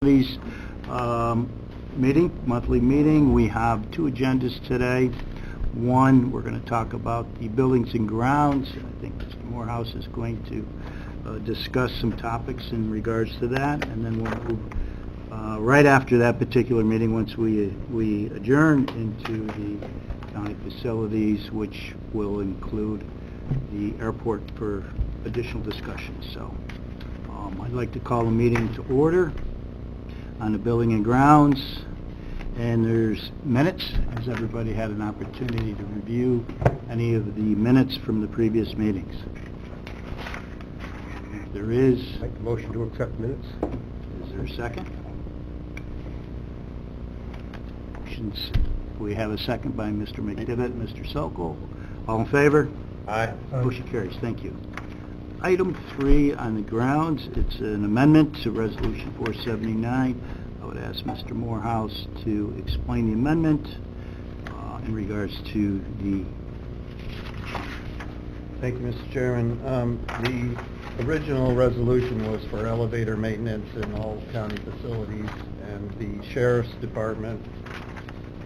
These monthly meeting, we have two agendas today. One, we're going to talk about the buildings and grounds. I think Mr. Morehouse is going to discuss some topics in regards to that, and then we'll move right after that particular meeting, once we adjourn, into the county facilities, which will include the airport for additional discussion. So I'd like to call the meeting to order on the building and grounds, and there's minutes. Has everybody had an opportunity to review any of the minutes from the previous meetings? If there is, Make the motion to accept minutes. is there a second? Motions. We have a second by Mr. McDivitt, Mr. Sokol. All in favor? Aye. Motion carries. Thank you. Item 3 on the grounds, it's an amendment to Resolution 479. I would ask Mr. Morehouse to explain the amendment in regards to the... Thank you, Mr. Chairman. The original resolution was for elevator maintenance in all county facilities, and the Sheriff's Department,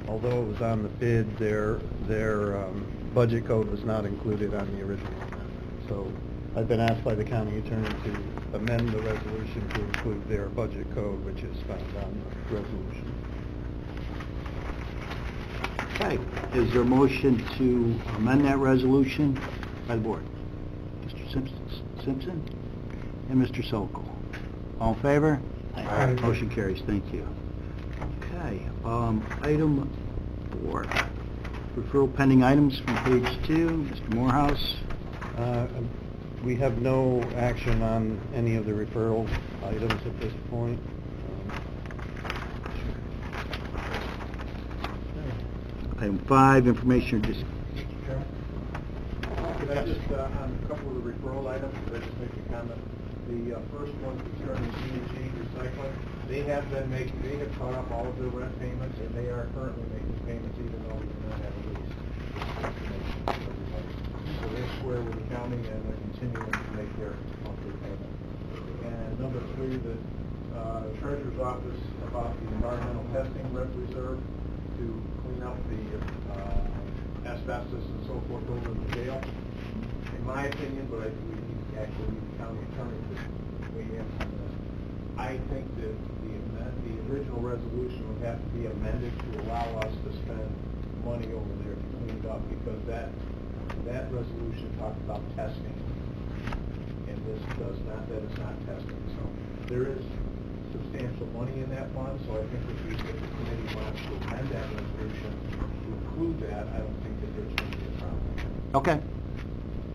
although it was on the bid, their budget code was not included on the original amendment. So I've been asked by the county attorney to amend the resolution to include their budget code, which is found on the resolution. Okay. Is there a motion to amend that resolution by the board? Mr. Simpson and Mr. Sokol. All in favor? Aye. Motion carries. Thank you. Okay. Item 4. Referral pending items from page 2. Mr. Morehouse. We have no action on any of the referral items at this point. Item 5, information or Mr. Chairman? Could I just, on a couple of the referral items, could I just make a comment? The first one concerning G&G Recycling, they have caught up all of their rent payments, and they are currently making payments even though we do not have a lease. So they're square with the county, and they're continuing to make their monthly payment. And number 3, the Treasurer's Office about the environmental testing reserve to clean up the asbestos and so forth over in the jail. In my opinion, but I believe actually the county attorney to weigh in on this. I think that the original resolution would have to be amended to allow us to spend money over there to clean it up, because that resolution talked about testing, and this does not. That is not testing. So there is substantial money in that fund. So I think if the committee wants to amend that resolution to include that, I don't think that there's going to be a problem. Okay.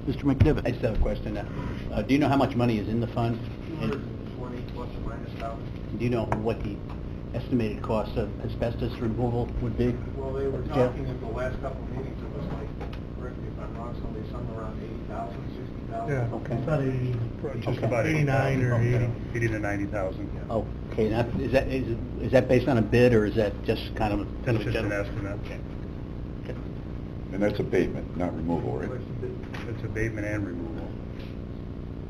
Mr. McDivitt. I just have a question. Do you know how much money is in the fund? 220 plus or minus $1,000. Do you know what the estimated cost of asbestos removal would be? Well, they were talking at the last couple of meetings, it was like, correct me if I'm wrong, somewhere around 80,000, 60,000. Yeah. Okay. About 80, Just okay. about 89 or 80. 80 to 90,000. Okay, now, is that based on a bid, or is that just kind of a... That's just an general- estimate. Okay. And that's abatement, not removal, right? It's abatement and removal.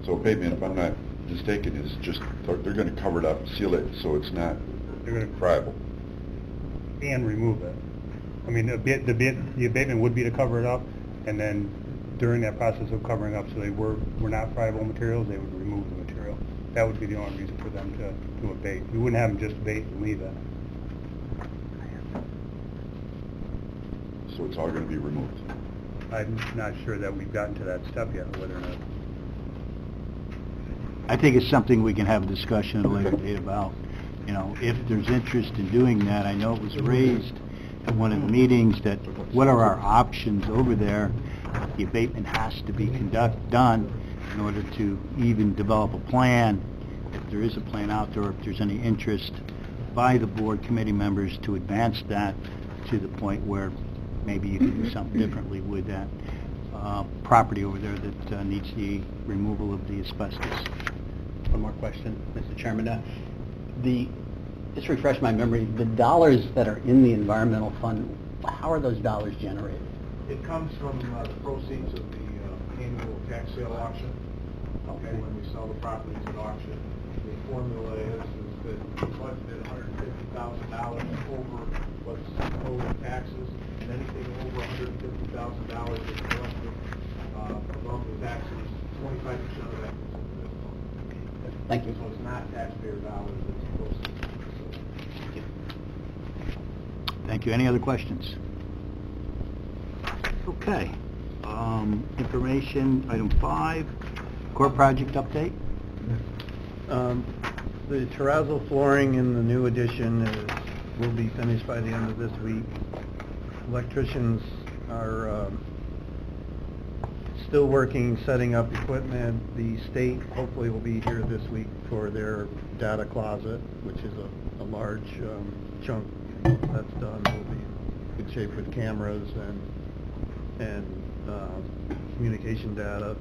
So abatement, if I'm not mistaken, is just, they're gonna cover it up, seal it, so it's not They're going to friable. and remove it. I mean, the abatement would be to cover it up, and then during that process of covering up, so they were not friable materials, they would remove the material. That would be the only reason for them to abate. We wouldn't have them just abate and leave it. So it's all gonna be removed. I'm not sure that we've gotten to that step yet, whether or not. I think it's something we can have a discussion at a later date about. You know, if there's interest in doing that. I know it was raised at one of the meetings that what are our options over there? The abatement has to be done in order to even develop a plan. If there is a plan out there, if there's any interest by the board committee members to advance that to the point where maybe you can do something differently with that property over there that needs the removal of the asbestos. One more question, Mr. Chairman. Just refresh my memory, the dollars that are in the environmental fund, how are those dollars generated? It comes from the proceeds of the annual tax sale auction. okay, when we sell the properties at auction. The formula is that we budgeted $150,000 over what's owed in taxes, and anything over $150,000 is collected above the taxes, 25% of that goes into this fund. Thank you. So it's not taxpayer dollars, it's proceeds. Thank you. Any other questions? Okay. Information, item 5, core project update. The terrazzo flooring in the new addition will be finished by the end of this week. Electricians are still working, setting up equipment. The state hopefully will be here this week for their data closet, which is a large chunk. That's done. We'll be in good shape with cameras and communication data.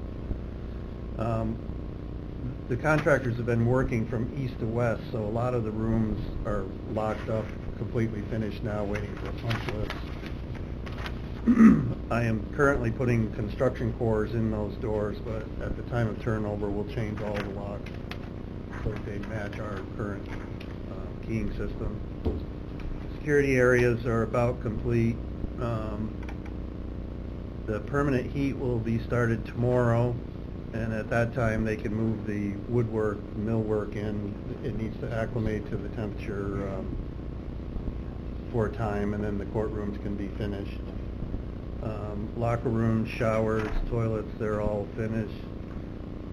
The contractors have been working from east to west, so a lot of the rooms are locked up, completely finished now, waiting for a punch list. I am currently putting construction cores in those doors, but at the time of turnover, we'll change all the locks so they match our current keying system. Security areas are about complete. The permanent heat will be started tomorrow, and at that time they can move the woodwork, millwork in. It needs to acclimate to the temperature for a time, and then the courtrooms can be finished. Locker rooms, showers, toilets, they're all finished.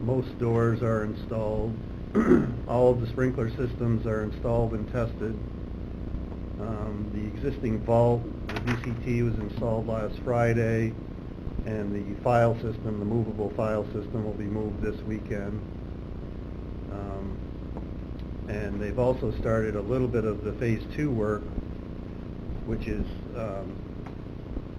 Most doors are installed. All of the sprinkler systems are installed and tested. The existing vault, the VCT was installed last Friday, and the file system, the movable file system, will be moved this weekend. And they've also started a little bit of the Phase 2 work, which is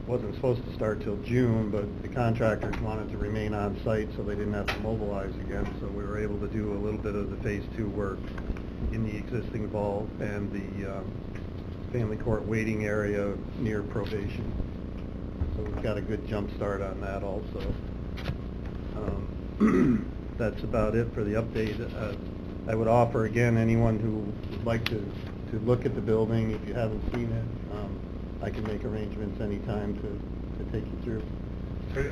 wasn't supposed to start till June, but the contractors wanted to remain on site so they didn't have to mobilize again, so we were able to do a little bit of the Phase 2 work in the existing vault and the family court waiting area near probation. So we've got a good jump start on that also. That's about it for the update. I would offer again, anyone who would like to look at the building, if you haven't seen it, I can make arrangements anytime to take you through.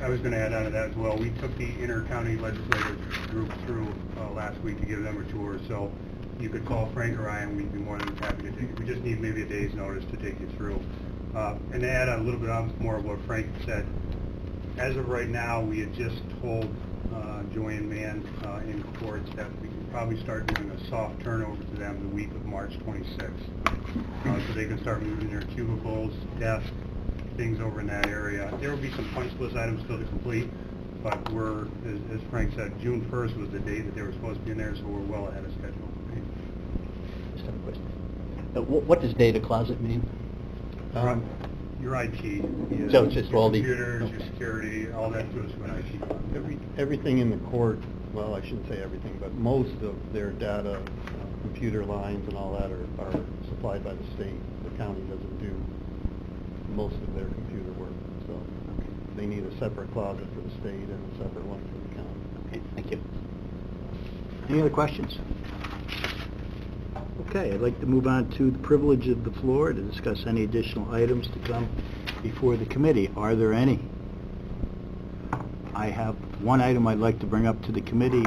I was going to add on to that as well. We took the inter-county legislative group through last week to give them a tour, so you could call Frank or I, and we'd be more than happy to take it. We just need maybe a day's notice to take you through. And to add on a little bit more of what Frank said, as of right now, we had just told Joanne Mann in courts that we can probably start doing a soft turnover to them the week of March 26th. So they can start moving their cubicles, desks, things over in that area. There will be some punch list items still to complete, but we're, as Frank said, June 1st was the date that they were supposed to be in there, so we're well ahead of schedule. Just have a question. What does data closet mean? Your IT. So it's just your all the... computers, okay. your security, all that goes to an IT. Everything in the court, well, I shouldn't say everything, but most of their data, computer lines and all that are supplied by the state. The county doesn't do most of their computer work, so they need a separate closet for the state and a separate one for the county. Okay, thank you. Any other questions? Okay, I'd like to move on to the privilege of the floor to discuss any additional items to come before the committee. Are there any? I have one item I'd like to bring up to the committee.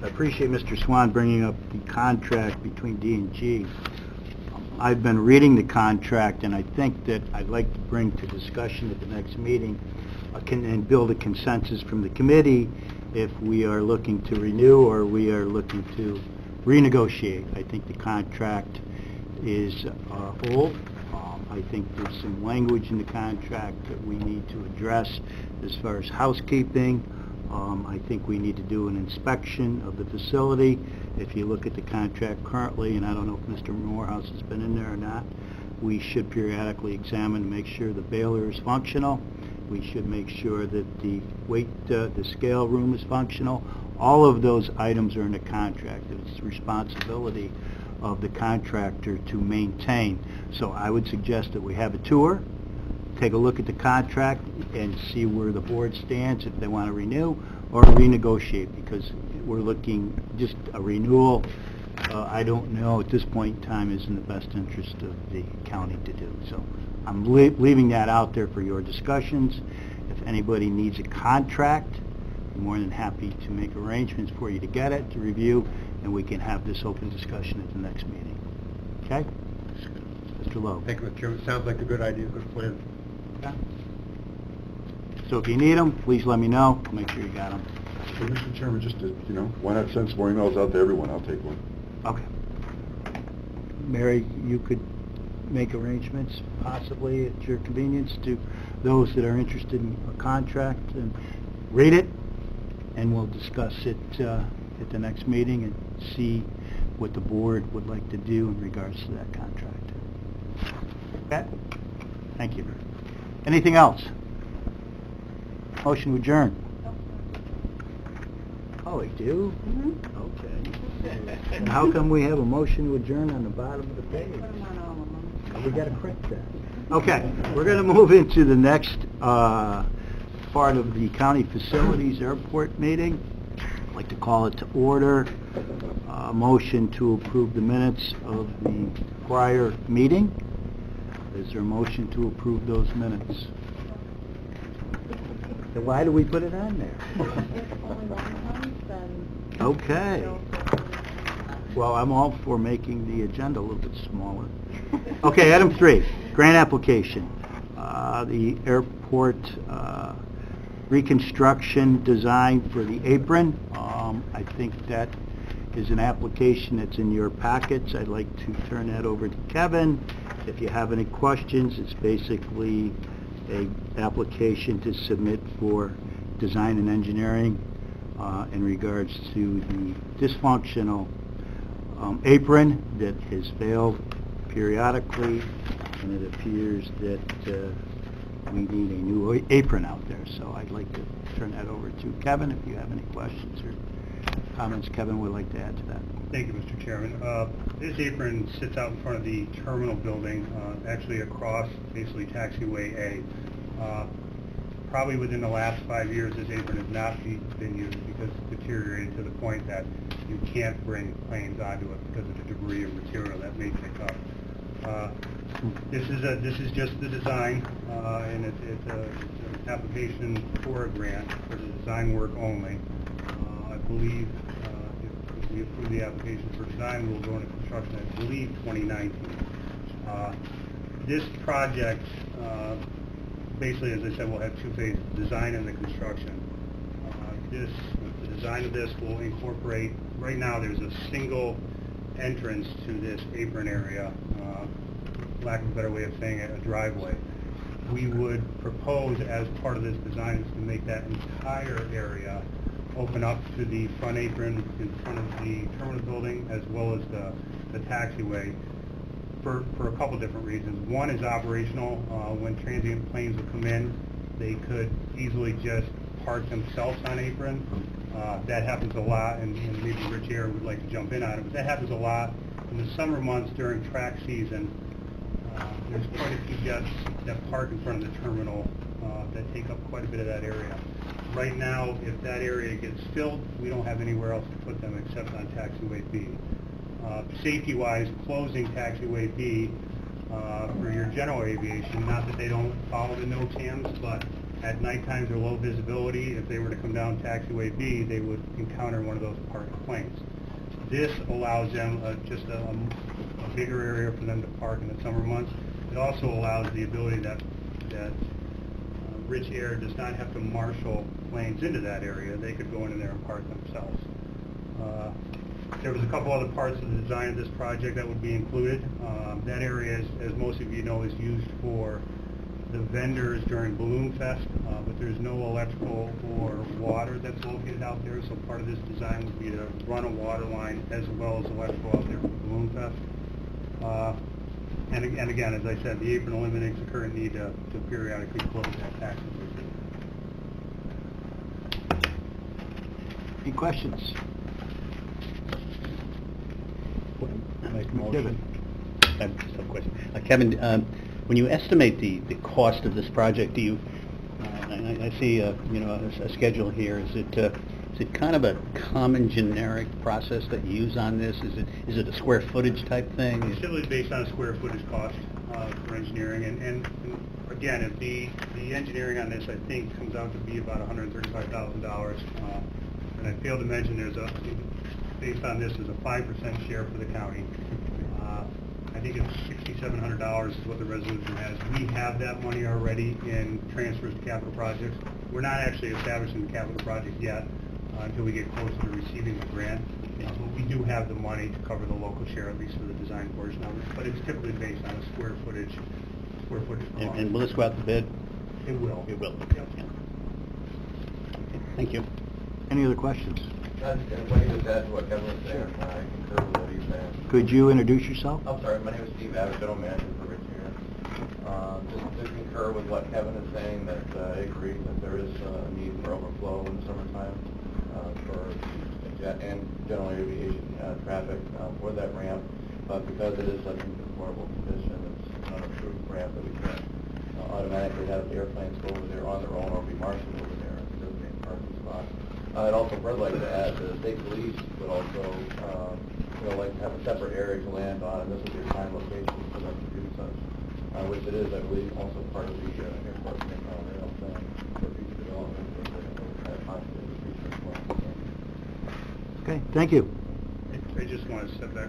I appreciate Mr. Swan bringing up the contract between D&G. I've been reading the contract, and I think that I'd like to bring to discussion at the next meeting and build a consensus from the committee if we are looking to renew or we are looking to renegotiate. I think the contract is old. I think there's some language in the contract that we need to address as far as housekeeping. I think we need to do an inspection of the facility. If you look at the contract currently, and I don't know if Mr. Morehouse has been in there or not, we should periodically examine to make sure the baler is functional. We should make sure that the the scale room is functional. All of those items are in the contract. It's the responsibility of the contractor to maintain. So I would suggest that we have a tour, take a look at the contract and see where the board stands, if they want to renew or renegotiate, because we're looking, just a renewal, I don't know, at this point in time, is in the best interest of the county to do. So I'm leaving that out there for your discussions. If anybody needs a contract, I'm more than happy to make arrangements for you to get it, to review, and we can have this open discussion at the next meeting. Okay? Mr. Lowe? Thank you, Mr. Chairman. Sounds like a good idea, good plan. So if you need them, please let me know. I'll make sure you got them. So, Mr. Chairman, just to, why not send some more emails out to everyone? I'll take one. Okay. Mary, you could make arrangements, possibly at your convenience, to those that are interested in a contract, and read it, and we'll discuss it at the next meeting and see what the board would like to do in regards to that contract. Okay? Thank you. Anything else? Motion to adjourn. Oh, we do? Okay. And how come we have a motion to adjourn on the bottom of the page? We got to correct that. Okay, we're going to move into the next part of the county facilities airport meeting. I'd like to call it to order. Motion to approve the minutes of the prior meeting. Is there a motion to approve those minutes? Then why do we put it on there? Okay. Well, I'm all for making the agenda a little bit smaller. Okay, item 3, grant application. The airport reconstruction design for the apron. I think that is an application that's in your packets. I'd like to turn that over to Kevin. If you have any questions, it's basically an application to submit for design and engineering in regards to the dysfunctional apron that has failed periodically, and it appears that we need a new apron out there. So I'd like to turn that over to Kevin if you have any questions or comments Kevin would like to add to that. Thank you, Mr. Chairman. This apron sits out in front of the terminal building, actually across basically taxiway A. Probably within the last 5 years, this apron has not been used because it's deteriorated to the point that you can't bring planes onto it because of the debris of material that may pick up. This is just the design, and it's an application for a grant for the design work only. I believe if we approve the application for design, we'll go into construction, I believe, 2019. This project, basically, as I said, we'll have 2 phases, design and the construction. The design of this will incorporate, right now there's a single entrance to this apron area, lack of a better way of saying it, a driveway. We would propose, as part of this design, is to make that entire area open up to the front apron in front of the terminal building, as well as the taxiway, for a couple different reasons. One is operational. When transient planes would come in, they could easily just park themselves on apron. That happens a lot, and maybe Rich Air would like to jump in on it, but that happens a lot. In the summer months during track season, there's quite a few jets that park in front of the terminal that take up quite a bit of that area. Right now, if that area gets filled, we don't have anywhere else to put them except on taxiway B. Safety-wise, closing taxiway B for your general aviation, not that they don't follow the NOTAMs, but at night times or low visibility, if they were to come down taxiway B, they would encounter one of those parked planes. This allows them just a bigger area for them to park in the summer months. It also allows the ability that Rich Air does not have to marshal planes into that area. They could go in there and park themselves. There was a couple other parts of the design of this project that would be included. That area, as most of you know, is used for the vendors during Balloon Fest, but there's no electrical or water that's located out there, so part of this design would be to run a water line as well as electrical out there for Balloon Fest. And again, as I said, the apron eliminates the current need to periodically close that taxiway. Any questions? Make a motion. I have some question. Kevin, When you estimate the cost of this project, do you, I see a schedule here, is it kind of a common generic process that you use on this? Is it a square footage type thing? It's typically based on a square footage cost for engineering, and again, if the engineering on this, I think, comes out to be about $135,000. And I failed to mention based on this, there's a 5% share for the county. I think it's $6,700 is what the resolution has. We have that money already in transfers to capital projects. We're not actually establishing the capital project yet until we get closer to receiving the grant. But we do have the money to cover the local share, at least for the design portion of it. But it's typically based on a square footage cost. And will this go out to bid? It will. It will. Yep. Yeah. Thank you. Any other questions? Let me just add to what Kevin was saying. I concur with what he's saying. Could you introduce yourself? I'm sorry, my name is Steve Abbott, General Manager for Rich here. Just to concur with what Kevin is saying, that I agree that there is a need for overflow in the summertime for and general aviation traffic for that ramp. But because it is such an deplorable condition, it's not a true ramp that we can't automatically have airplanes go over there on their own or be marshaled over there as a designated parking spot. I'd also further like to add that the state police would also like to have a separate area to land on, and this would be a prime location for them to do such, which it is, I believe, also part of the airport rail thing for future development that possibly in the future as well. Okay, thank you. I just want to step back.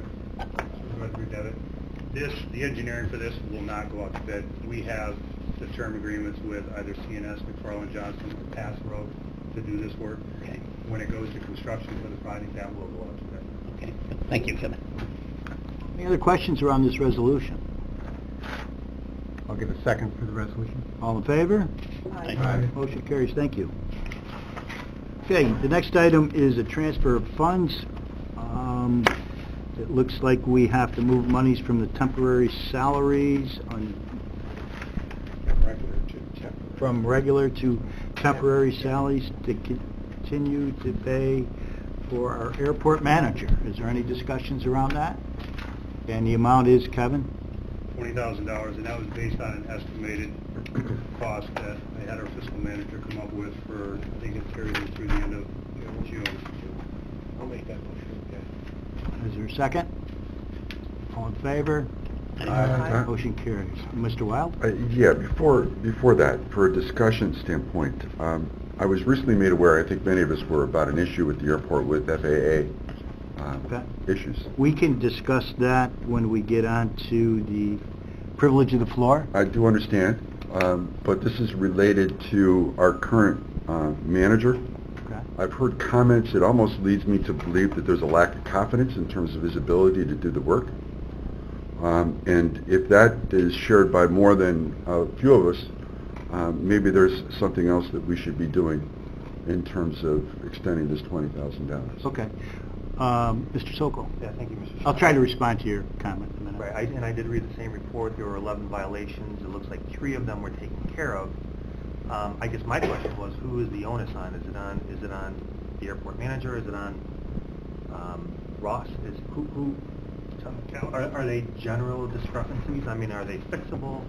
The engineering for this will not go out to bid. We have the term agreements with either CNS, McFarland Johnson, or Pass Road to do this work. Okay. When it goes to construction for the project, that will go out to bid. Okay. Thank you, Kevin. Any other questions around this resolution? I'll give a second for the resolution. All in favor? Aye. Motion carries. Thank you. Okay, the next item is a transfer of funds. It looks like we have to move monies from the temporary salaries from regular to temporary salaries to continue to pay for our airport manager. Is there any discussions around that? And the amount is, Kevin? $20,000, and that was based on an estimated cost that I had our fiscal manager come up with for, I think it carried us through the end of June. I'll make that motion. Is there a second? All in favor? Aye. Motion carries. Mr. Wild? Yeah, before that, for a discussion standpoint, I was recently made aware, I think many of us were, about an issue with the airport with FAA Okay. issues. We can discuss that when we get on to the privilege of the floor. I do understand, but this is related to our current manager. Okay. I've heard comments, it almost leads me to believe that there's a lack of confidence in terms of his ability to do the work. And if that is shared by more than a few of us, maybe there's something else that we should be doing in terms of extending this $20,000. Okay. Mr. Sokol? Yeah, thank you, Mr. Chairman. I'll try to respond to your comment in a minute. Right, and I did read the same report. There were 11 violations. It looks like 3 of them were taken care of. I guess my question was, who is the onus on? Is it on the airport manager? Is it on Ross? Are they general discrepancies? I mean, are they fixable?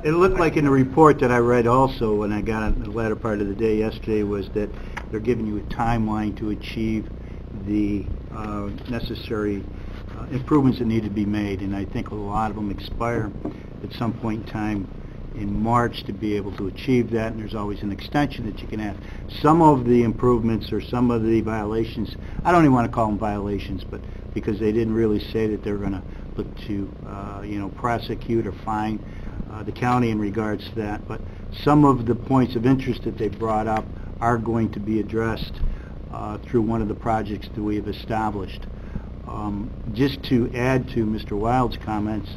It looked like in the report that I read also when I got in the latter part of the day yesterday was that they're giving you a timeline to achieve the necessary improvements that need to be made, and I think a lot of them expire at some point in time in March to be able to achieve that, and there's always an extension that you can have. Some of the improvements or some of the violations, I don't even want to call them violations, but because they didn't really say that they're going to look to prosecute or fine the county in regards to that, but some of the points of interest that they brought up are going to be addressed through one of the projects that we have established. Just to add to Mr. Wild's comments,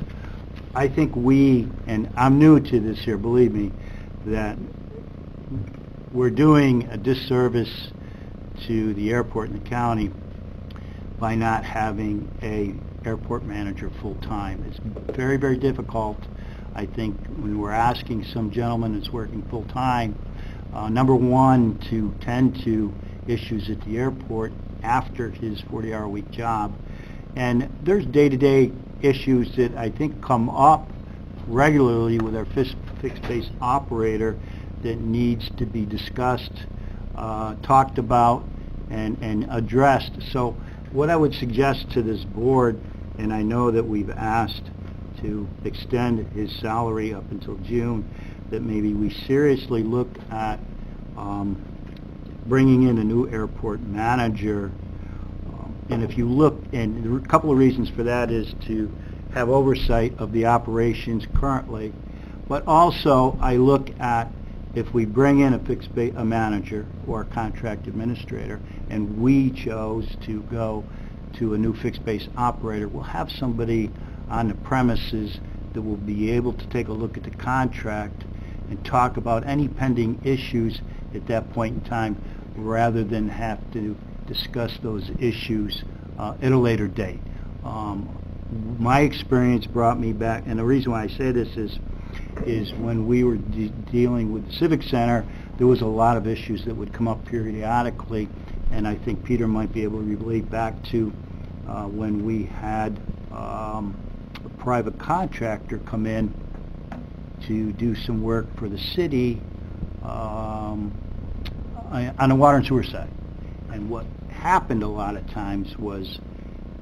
I think and I'm new to this here, believe me, that we're doing a disservice to the airport and the county by not having a airport manager full-time. It's very, very difficult. I think when we're asking some gentleman that's working full-time, number one, to tend to issues at the airport after his 40-hour-a-week job. And there's day-to-day issues that I think come up regularly with our fixed base operator that needs to be discussed, talked about, and addressed. So what I would suggest to this board, and I know that we've asked to extend his salary up until June, that maybe we seriously look at bringing in a new airport manager. And if you look, and a couple of reasons for that is to have oversight of the operations currently, but also I look at if we bring in a manager or a contract administrator, and we chose to go to a new fixed base operator, we'll have somebody on the premises that will be able to take a look at the contract and talk about any pending issues at that point in time, rather than have to discuss those issues at a later date. My experience brought me back, and the reason why I say this is when we were dealing with the Civic Center, there was a lot of issues that would come up periodically, and I think Peter might be able to relate back to when we had a private contractor come in to do some work for the city on the water and sewer side. And what happened a lot of times was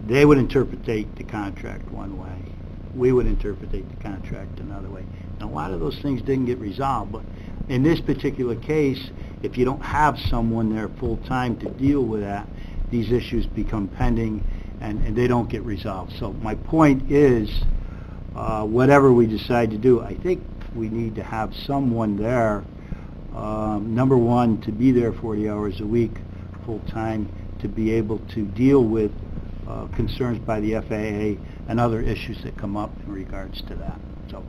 they would interpret the contract one way, we would interpret the contract another way, and a lot of those things didn't get resolved. But in this particular case, if you don't have someone there full-time to deal with that, these issues become pending and they don't get resolved. So my point is, whatever we decide to do, I think we need to have someone there, number one, to be there 40 hours a week full-time, to be able to deal with concerns by the FAA and other issues that come up in regards to that. So,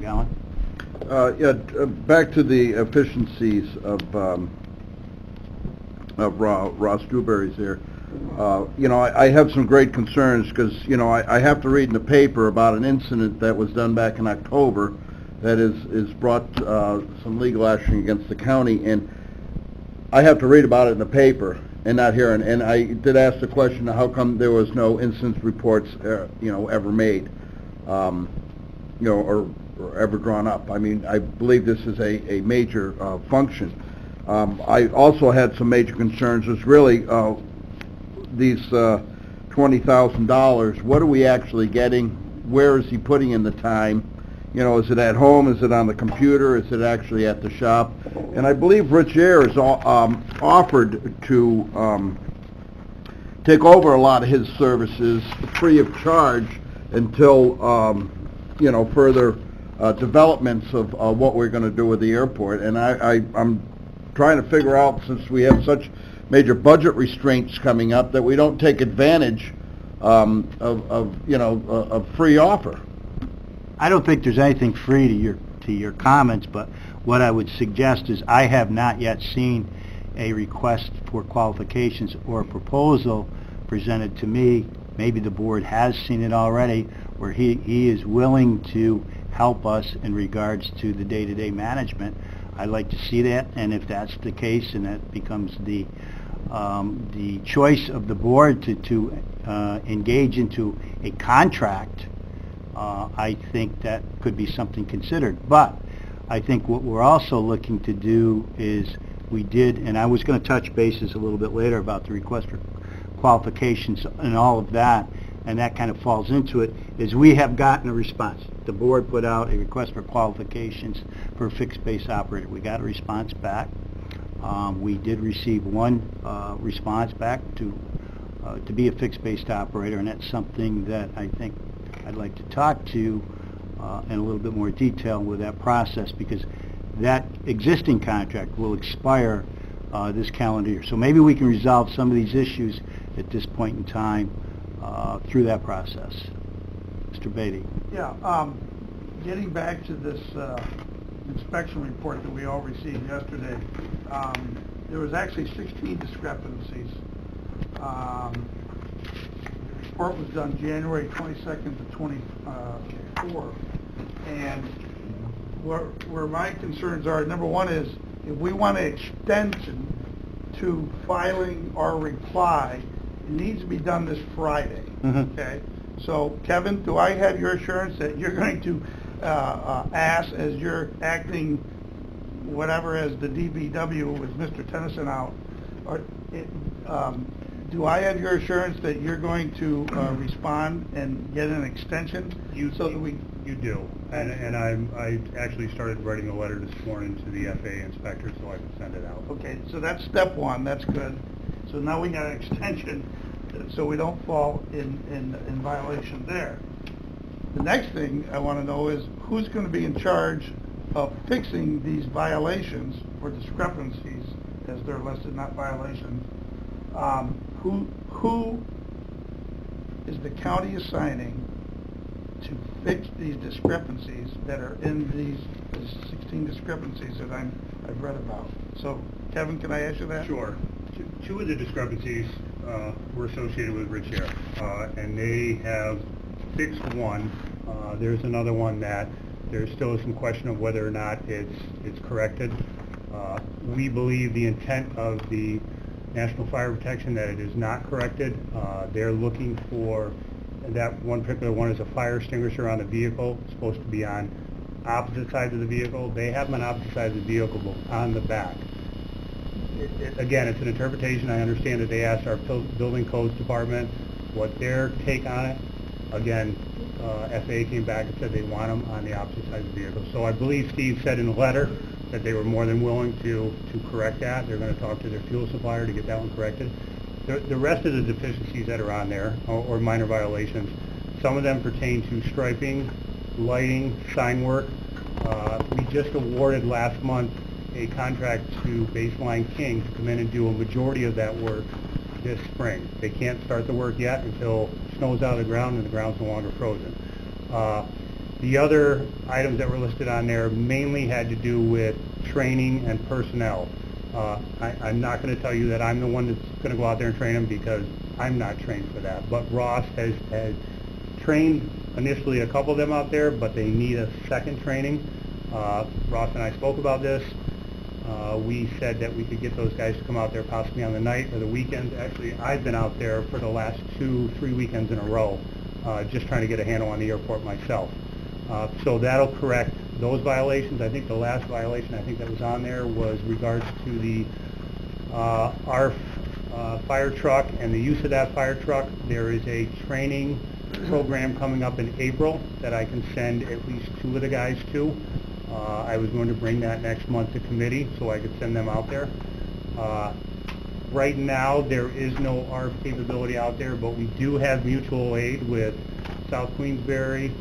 Alan? Back to the efficiencies of Ross Dewberry's there. I have some great concerns because, I have to read in the paper about an incident that was done back in October that is brought some legal action against the county, and I have to read about it in the paper and not here. And I did ask the question, how come there was no incident reports, ever made, or ever drawn up? I mean, I believe this is a major function. I also had some major concerns. Was really these $20,000. What are we actually getting? Where is he putting in the time? Is it at home? Is it on the computer? Is it actually at the shop? And I believe Rich Air has offered to take over a lot of his services free of charge until, further developments of what we're going to do with the airport. And I'm trying to figure out, since we have such major budget restraints coming up, that we don't take advantage of free offer. I don't think there's anything free to your comments, but what I would suggest is I have not yet seen a request for qualifications or a proposal presented to me. Maybe the board has seen it already, where he is willing to help us in regards to the day-to-day management. I'd like to see that, and if that's the case, and that becomes the choice of the board to engage into a contract, I think that could be something considered. But I think what we're also looking to do is we did, and I was going to touch bases a little bit later about the request for qualifications and all of that, and that kind of falls into it, is we have gotten a response. The board put out a request for qualifications for a fixed base operator. We got a response back. We did receive one response back to be a fixed base operator, and that's something that I think I'd like to talk to in a little bit more detail with that process, because that existing contract will expire this calendar year. So maybe we can resolve some of these issues at this point in time through that process. Mr. Beatty. Yeah, getting back to this inspection report that we all received yesterday, there was actually 16 discrepancies. The report was done January 22nd to 24th, and where my concerns are, number one is, if we want an extension to filing our reply, it needs to be done this Friday, okay? So, Kevin, do I have your assurance that you're going to ask, as you're acting, whatever, as the DBW with Mr. Tennyson out, or, do I have your assurance that you're going to respond and get an extension? So that we... You do, and I actually started writing a letter this morning to the FAA inspector so I can send it out. Okay, so that's step one, that's good. So now we got an extension, so we don't fall in violation there. The next thing I want to know is who's going to be in charge of fixing these violations or discrepancies, as they're listed, not violations. Who is the county assigning to fix these discrepancies that are in these 16 discrepancies that I've read about? So, Kevin, can I ask you that? Sure. Two of the discrepancies were associated with Rich Air, and they have fixed one. There's another one that there's still some question of whether or not it's corrected. We believe the intent of the National Fire Protection that it is not corrected. They're looking for that one particular one is a fire extinguisher on the vehicle. It's supposed to be on opposite sides of the vehicle. They have them on opposite sides of the vehicle, but on the back. Again, it's an interpretation. I understand that they asked our building codes department what their take on it. Again, FAA came back and said they want them on the opposite side of the vehicle. So I believe Steve said in the letter that they were more than willing to correct that. They're going to talk to their fuel supplier to get that one corrected. The rest of the deficiencies that are on there, or minor violations, some of them pertain to striping, lighting, sign work. We just awarded last month a contract to Baseline King to come in and do a majority of that work this spring. They can't start the work yet until snow's out of the ground and the ground's no longer frozen. The other items that were listed on there mainly had to do with training and personnel. I'm not going to tell you that I'm the one that's going to go out there and train them because I'm not trained for that. But Ross has trained initially a couple of them out there, but they need a second training. Ross and I spoke about this. We said that we could get those guys to come out there possibly on the night or the weekends. Actually, I've been out there for the last 2-3 weekends in a row, just trying to get a handle on the airport myself. So that'll correct those violations. I think the last violation I think that was on there was regards to the our fire truck and the use of that fire truck. There is a training program coming up in April that I can send at least 2 of the guys to. I was going to bring that next month to committee so I could send them out there. Right now there is no ARF capability out there, but we do have mutual aid with South Queensbury,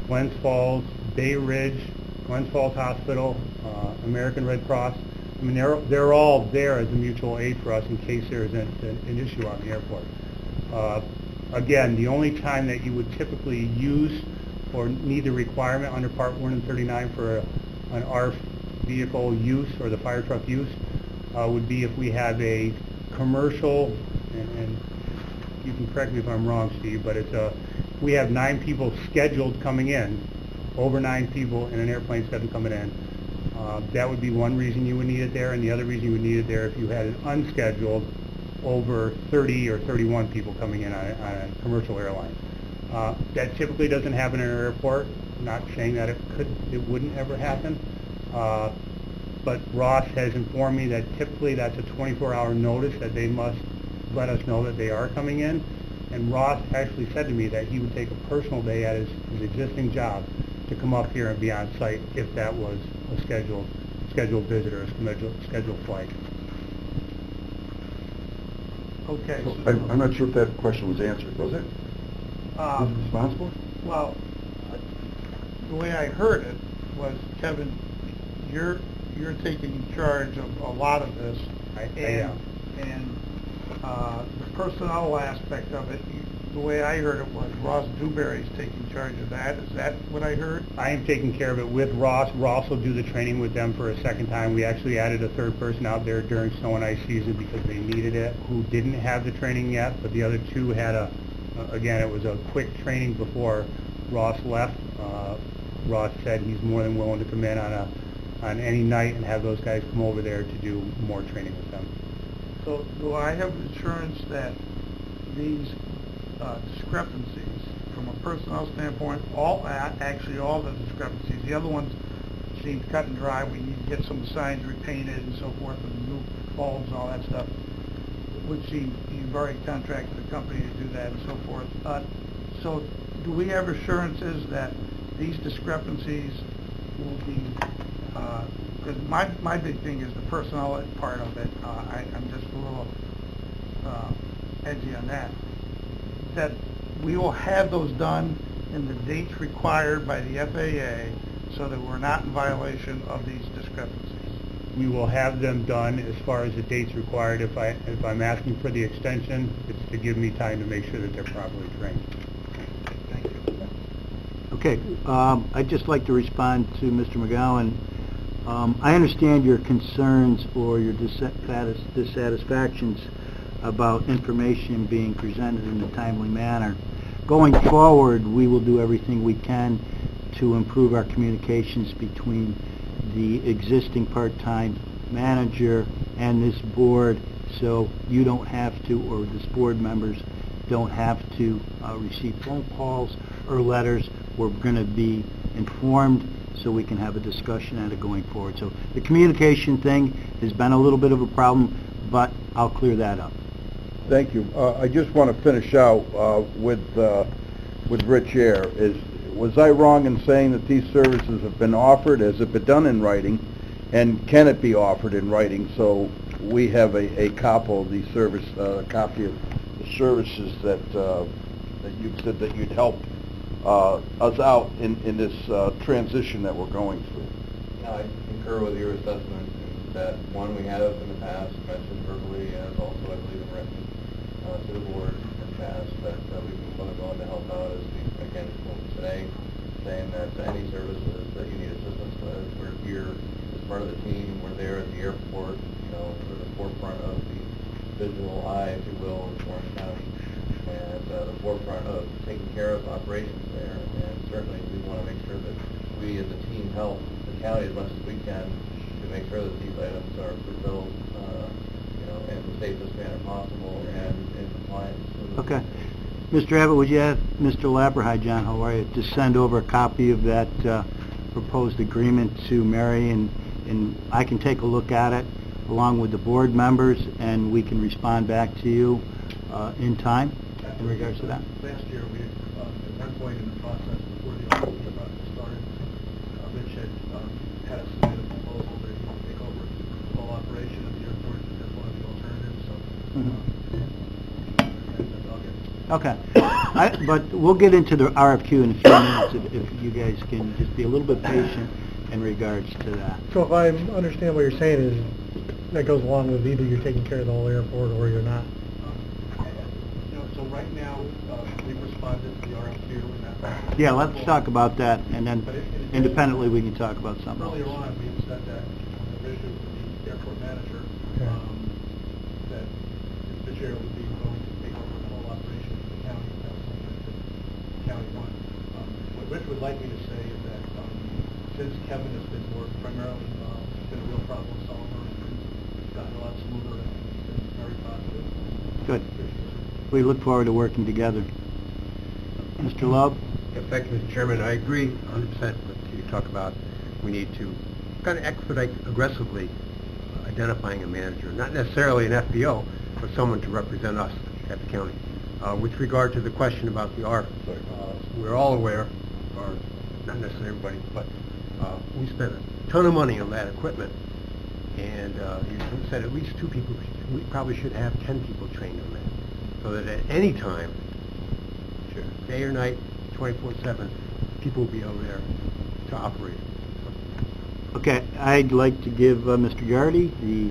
Glens Falls, Bay Ridge, Glens Falls Hospital, American Red Cross. I mean, they're all there as a mutual aid for us in case there is an issue on the airport. Again, the only time that you would typically use or need the requirement under Part 139 for an ARF vehicle use or the fire truck use would be if we have a commercial, and you can correct me if I'm wrong, Steve, but we have 9 people scheduled coming in, over 9 people in an airplane schedule coming in. That would be one reason you would need it there, and the other reason you would need it there if you had an unscheduled over 30 or 31 people coming in on a commercial airline. That typically doesn't happen in an airport. Not saying that it wouldn't ever happen, but Ross has informed me that typically that's a 24-hour notice that they must let us know that they are coming in. And Ross actually said to me that he would take a personal day at his existing job to come up here and be on site if that was a scheduled visit or a scheduled flight. Okay. So I'm not sure if that question was answered, was it? Who's responsible? Well, the way I heard it was, Kevin, you're taking charge of a lot of this. I am. And the personnel aspect of it, the way I heard it was Ross Dewberry's taking charge of that. Is that what I heard? I am taking care of it with Ross. Ross will do the training with them for a second time. We actually added a 3rd person out there during snow and ice season because they needed it, who didn't have the training yet, but the other 2 had again, it was a quick training before Ross left. Ross said he's more than willing to come in on any night and have those guys come over there to do more training with them. So do I have assurance that these discrepancies from a personnel standpoint, actually all the discrepancies. The other ones seemed cut and dry. We need to get some signs repainted and so forth, and new bulbs and all that stuff, which you've already contracted a company to do that and so forth. So do we have assurances that these discrepancies will be, because my big thing is the personnel part of it. I'm just a little edgy on that we will have those done in the dates required by the FAA so that we're not in violation of these discrepancies. We will have them done as far as the dates required. If I'm asking for the extension, it's to give me time to make sure that they're properly trained. Thank you. Okay, I'd just like to respond to Mr. McGowan. I understand your concerns or your dissatisfactions about information being presented in a timely manner. Going forward, we will do everything we can to improve our communications between the existing part-time manager and this board, so you don't have to, or this board members don't have to receive phone calls or letters. We're going to be informed so we can have a discussion at it going forward. So the communication thing has been a little bit of a problem, but I'll clear that up. Thank you. I just want to finish out with Rich Air. Was I wrong in saying that these services have been offered? Has it been done in writing? And can it be offered in writing so we have a copy of the services that you said that you'd help us out in this transition that we're going through? Yeah, I concur with your assessment that, one, we have in the past mentioned verbally and also, I believe, in written to the board in the past that we can go on to help out, as we, again, today, saying that any services that you need assistance with, we're here as part of the team. We're there at the airport, for the forefront of the visual eye, if you will, in Orange County, and the forefront of taking care of operations there. And certainly we want to make sure that we as a team help the county as much as we can to make sure that these items are fulfilled, in the safest manner possible and in compliance. Okay. Mr. Abbott, would you have Mr. Lapper, hi John, how are you, to send over a copy of that proposed agreement to Mary, and I can take a look at it along with the board members, and we can respond back to you in time in regards to that? Last year, we, at one point in the process, before the RFP process started, Rich had us submit a proposal that he would take over the whole operation of the airport as one of the alternatives, so I'll get Okay. But we'll get into the RFQ in a few minutes if you guys can just be a little bit patient in regards to that. So if I understand what you're saying is that goes along with either you're taking care of the whole airport or you're not. So right now, we've responded to the RFQ and that. Yeah, let's talk about that, and then independently we can talk about something else. Earlier on, we had said that the issue with the airport manager, that the chair would be willing to take over the whole operation of the county, and that was something that the county wanted. What Rich would like me to say is that since Kevin has been more primarily involved, he's been a real problem solver, and it's gotten a lot smoother, and it's been very positive. Good. We look forward to working together. Mr. Love? Yeah, thank you, Mr. Chairman. I agree 100% with you talk about we need to kind of expedite aggressively identifying a manager, not necessarily an FBO, but someone to represent us at the county. With regard to the question about the ARP, we're all aware, or not necessarily everybody, but we spent a ton of money on that equipment, and you said at least 2 people. We probably should have 10 people trained on that, so that at any time, day or night, 24/7, people will be over there to operate. Okay, I'd like to give Mr. Gardy the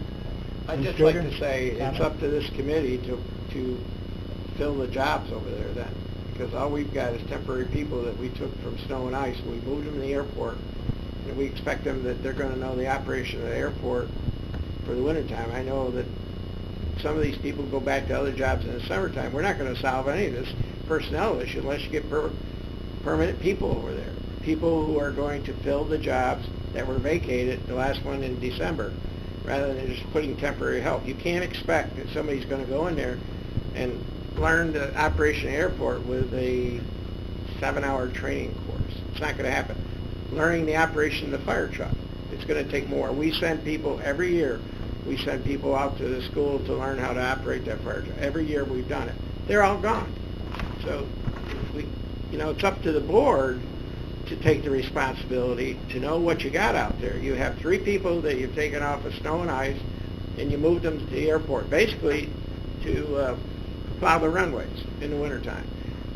I'd just like to say it's up to this committee to fill the jobs over there then, because all we've got is temporary people that we took from snow and ice, and we moved them to the airport, and we expect them that they're going to know the operation of the airport for the wintertime. I know that some of these people go back to other jobs in the summertime. We're not going to solve any of this personnel issue unless you get permanent people over there, people who are going to fill the jobs that were vacated, the last one in December, rather than just putting temporary help. You can't expect that somebody's going to go in there and learn the operation of the airport with a 7-hour training course. It's not going to happen. Learning the operation of the fire truck, it's going to take more. We send people every year. We send people out to the school to learn how to operate that fire truck. Every year we've done it. They're all gone. So, it's up to the board to take the responsibility to know what you got out there. You have 3 people that you've taken off of snow and ice, and you moved them to the airport, basically to plow the runways in the wintertime.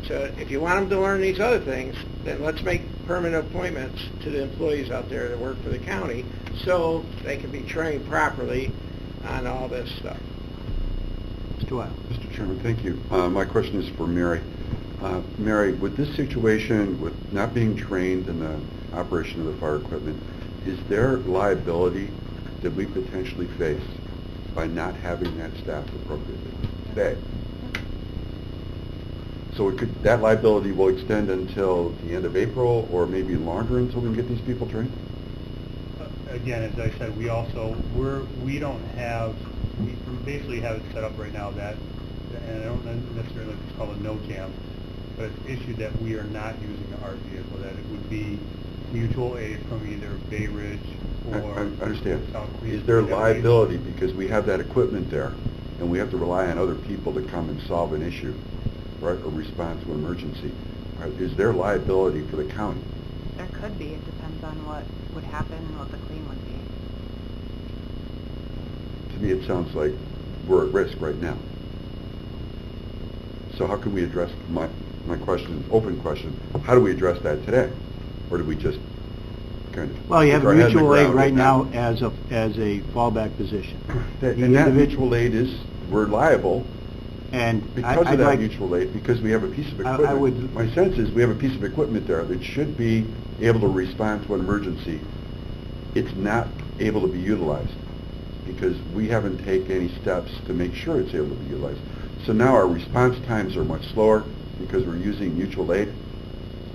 So if you want them to learn these other things, then let's make permanent appointments to the employees out there that work for the county so they can be trained properly on all this stuff. Mr. Weil. Mr. Chairman, thank you. My question is for Mary. Mary, with this situation, with not being trained in the operation of the fire equipment, is there liability that we potentially face by not having that staffed appropriately today? So that liability will extend until the end of April, or maybe longer until we can get these people trained? Again, as I said, we basically have it set up right now that, and I don't necessarily like to call it no jam, but it's issued that we are not using our vehicle, that it would be mutual aid from either Bay Ridge or I understand. South Queens. Is there liability because we have that equipment there, and we have to rely on other people to come and solve an issue, right, or respond to an emergency? Is there liability for the county? There could be. It depends on what would happen and what the claim would be. To me, it sounds like we're at risk right now. So how can we address my question, open question, how do we address that today? Or do we just kind of... Well, you have stick our head in the mutual aid ground right and- now as a fallback position. And that mutual aid is, we're liable And because I'd of that like, mutual aid, because we have a piece of I equipment. would- My sense is we have a piece of equipment there that should be able to respond to an emergency. It's not able to be utilized because we haven't taken any steps to make sure it's able to be utilized. So now our response times are much slower because we're using mutual aid,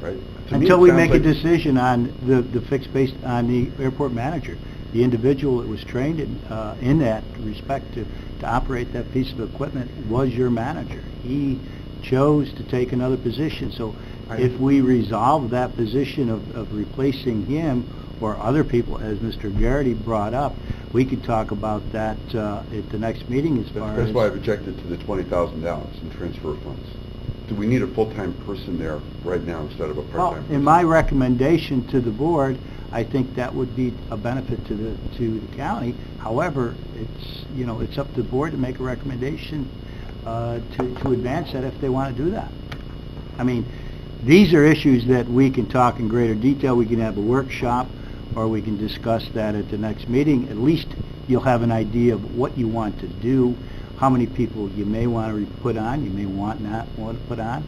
right? To me, until it we sounds make a like- decision on the fix based on the airport manager. The individual that was trained in that respect to operate that piece of equipment was your manager. He chose to take another position. So if we resolve that position of replacing him or other people, as Mr. Garrity brought up, we could talk about that at the next meeting as far That's as... why I've objected to the $20,000 in transfer funds. Do we need a full-time person there right now instead of a Well, part-time person? in my recommendation to the board, I think that would be a benefit to the county. However, it's up to the board to make a recommendation to advance that if they want to do that. I mean, these are issues that we can talk in greater detail. We can have a workshop, or we can discuss that at the next meeting. At least you'll have an idea of what you want to do, how many people you may want to put on, you may not want to put on.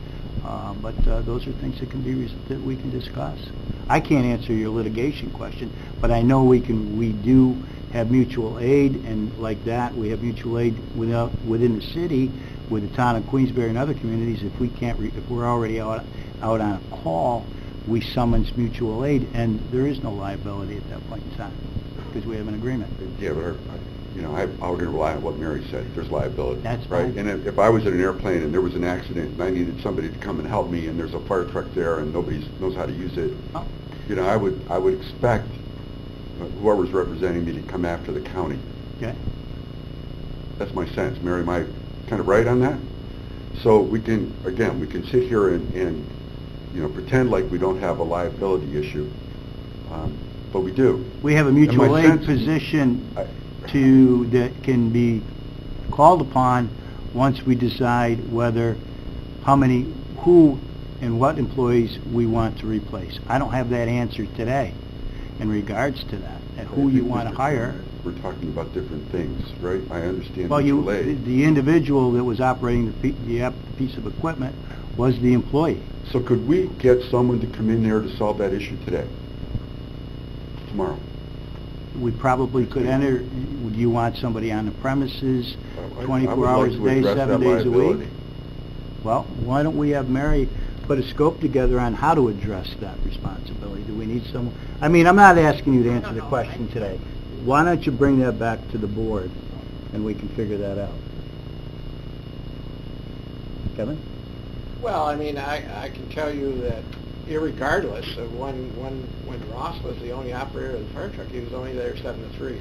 But those are things that we can discuss. I can't answer your litigation question, but I know we do have mutual aid, and like that, we have mutual aid within the city, with the town of Queensbury and other communities. If we're already out on a call, we summons mutual aid, and there is no liability at that point in time because we have an agreement. Yeah, but I'm going to rely on what Mary said. There's liability. That's right. fine. And if I was in an airplane and there was an accident and I needed somebody to come and help me, and there's a fire truck there and nobody knows how to use it, Oh. I would expect whoever's representing me to come after the county. Okay. That's my sense. Mary, am I kind of right on that? So we can sit here and pretend like we don't have a liability issue, but we do. We have a And mutual my aid sense- position that can be called upon once we decide who and what employees we want to replace. I don't have that answer today in regards to that, and who you want to hire. We're talking about different things, right? I understand Well, mutual aid. the individual that was operating the piece of equipment was the employee. So could we get someone to come in there to solve that issue today? Tomorrow? We probably could enter, would you want somebody on the premises I 24 would like hours to a day, address 7 that days a week? liability. Well, why don't we have Mary put a scope together on how to address that responsibility? Do we need someone? I mean, I'm not asking you to answer the question today. Why don't you bring that back to the board and we can figure that out? Kevin? Well, I mean, I can tell you that irregardless of when Ross was the only operator of the fire truck, he was only there 7 to 3,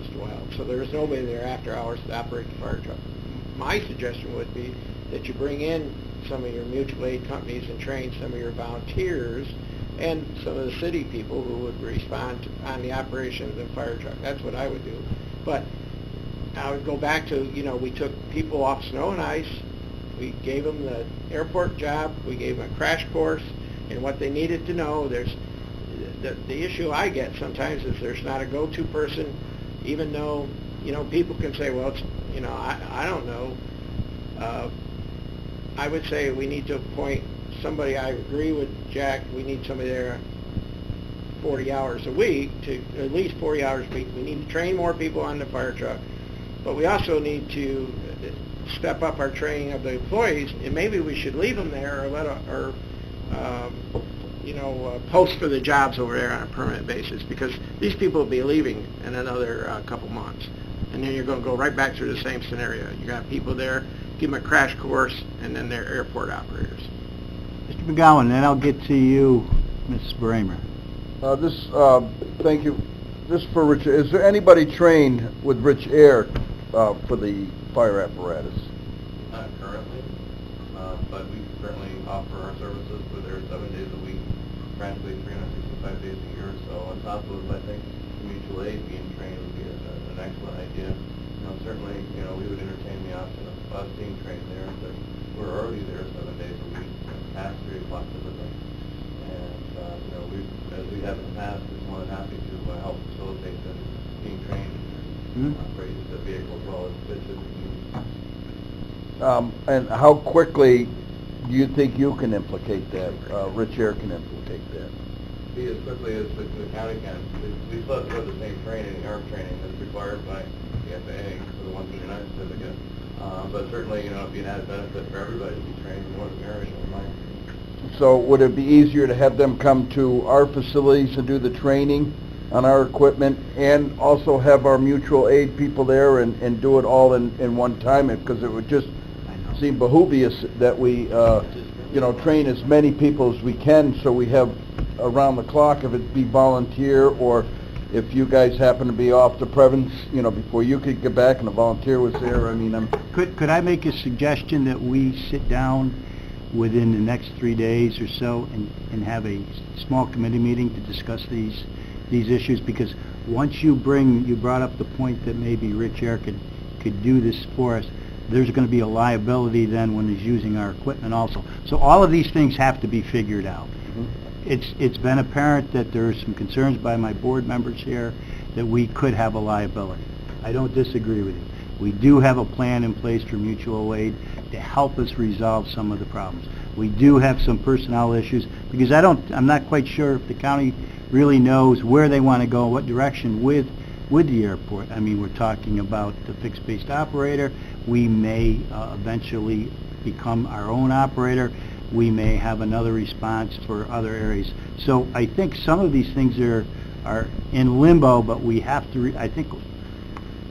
Mr. Wild. So there was nobody there after hours to operate the fire truck. My suggestion would be that you bring in some of your mutual aid companies and train some of your volunteers and some of the city people who would respond on the operation of the fire truck. That's what I would do. But I would go back to, we took people off snow and ice, we gave them the airport job, we gave them a crash course in what they needed to know. There's the issue I get sometimes is there's not a go-to person, even though, people can say, well, it's, I don't know. I would say we need to appoint somebody. I agree with Jack. We need somebody there 40 hours a week, to at least 40 hours a week. We need to train more people on the fire truck, but we also need to step up our training of the employees, and maybe we should leave them there or post for the jobs over there on a permanent basis, because these people will be leaving in another couple months, and then you're going to go right back through the same scenario. You got people there, give them a crash course, and then they're airport operators. Mr. McGowan, then I'll get to you, Ms. Bramer. Thank you. This is for Rich. Is there anybody trained with Rich Air for the fire apparatus? Not currently, but we certainly offer our services. We're there 7 days a week, practically 365 days a year. So on top of, I think, mutual aid, being trained would be an excellent idea. Certainly, we would entertain the option of us being trained there. But we're already there 7 days a week, past 3 o'clock typically. And, as we have in the past, we're more than happy to help facilitate them being trained and operate the vehicle as well as fit to the And how quickly do you think you can implicate that, Rich Air can implicate that? Be as quickly as the county can. We still have to go the same training, ARP training that's required by the FAA for the 139 certificate. But certainly, it'd be an added benefit for everybody to be trained in Northern Area, in my opinion. So would it be easier to have them come to our facilities and do the training on our equipment and also have our mutual aid people there and do it all in one time? Because it would just seem behoovious that we, train as many people as we can so we have around the clock, if it be volunteer or if you guys happen to be off to Prevence, before you could get back and a volunteer was there. Could I make a suggestion that we sit down within the next 3 days or so and have a small committee meeting to discuss these issues? Because once you brought up the point that maybe Rich Air could do this for us, there's going to be a liability then when he's using our equipment also. So all of these things have to be figured out. It's been apparent that there are some concerns by my board members here that we could have a liability. I don't disagree with you. We do have a plan in place for mutual aid to help us resolve some of the problems. We do have some personnel issues because I'm not quite sure if the county really knows where they want to go, what direction with the airport. We're talking about the fixed-based operator. We may eventually become our own operator. We may have another response for other areas. So I think some of these things are in limbo, but we have to, I think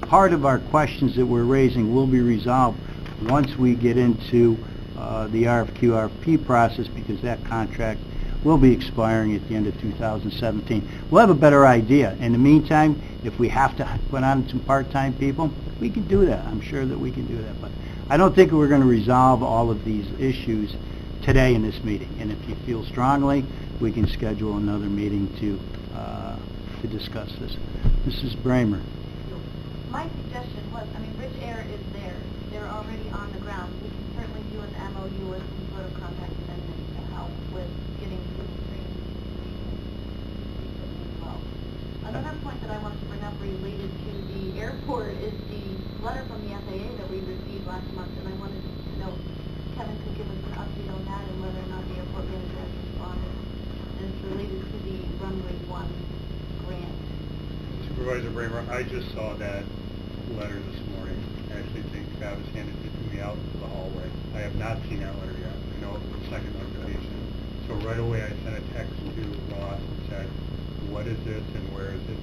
part of our questions that we're raising will be resolved once we get into the RFQ, RFP process, because that contract will be expiring at the end of 2017. We'll have a better idea. In the meantime, if we have to put on some part-time people, we can do that. I'm sure that we can do that. But I don't think we're going to resolve all of these issues today in this meeting. And if you feel strongly, we can schedule another meeting to discuss this. Mrs. Bramer. My suggestion was, Rich Air is there. They're already on the ground. We can certainly do an MOU or some sort of contract amendment to help with getting people trained as well. Another point that I wanted to bring up related to the airport is the letter from the FAA that we received last month, and I wanted to know if Kevin could give us an update on that and whether or not the airport manager has responded. And it's related to the Runway 1 grant. Supervisor Bramer, I just saw that letter this morning. I actually think Travis handed it to me out into the hallway. I have not seen that letter yet. I know it's the second notification. So right away I sent a text to Ross and said, what is this and where is it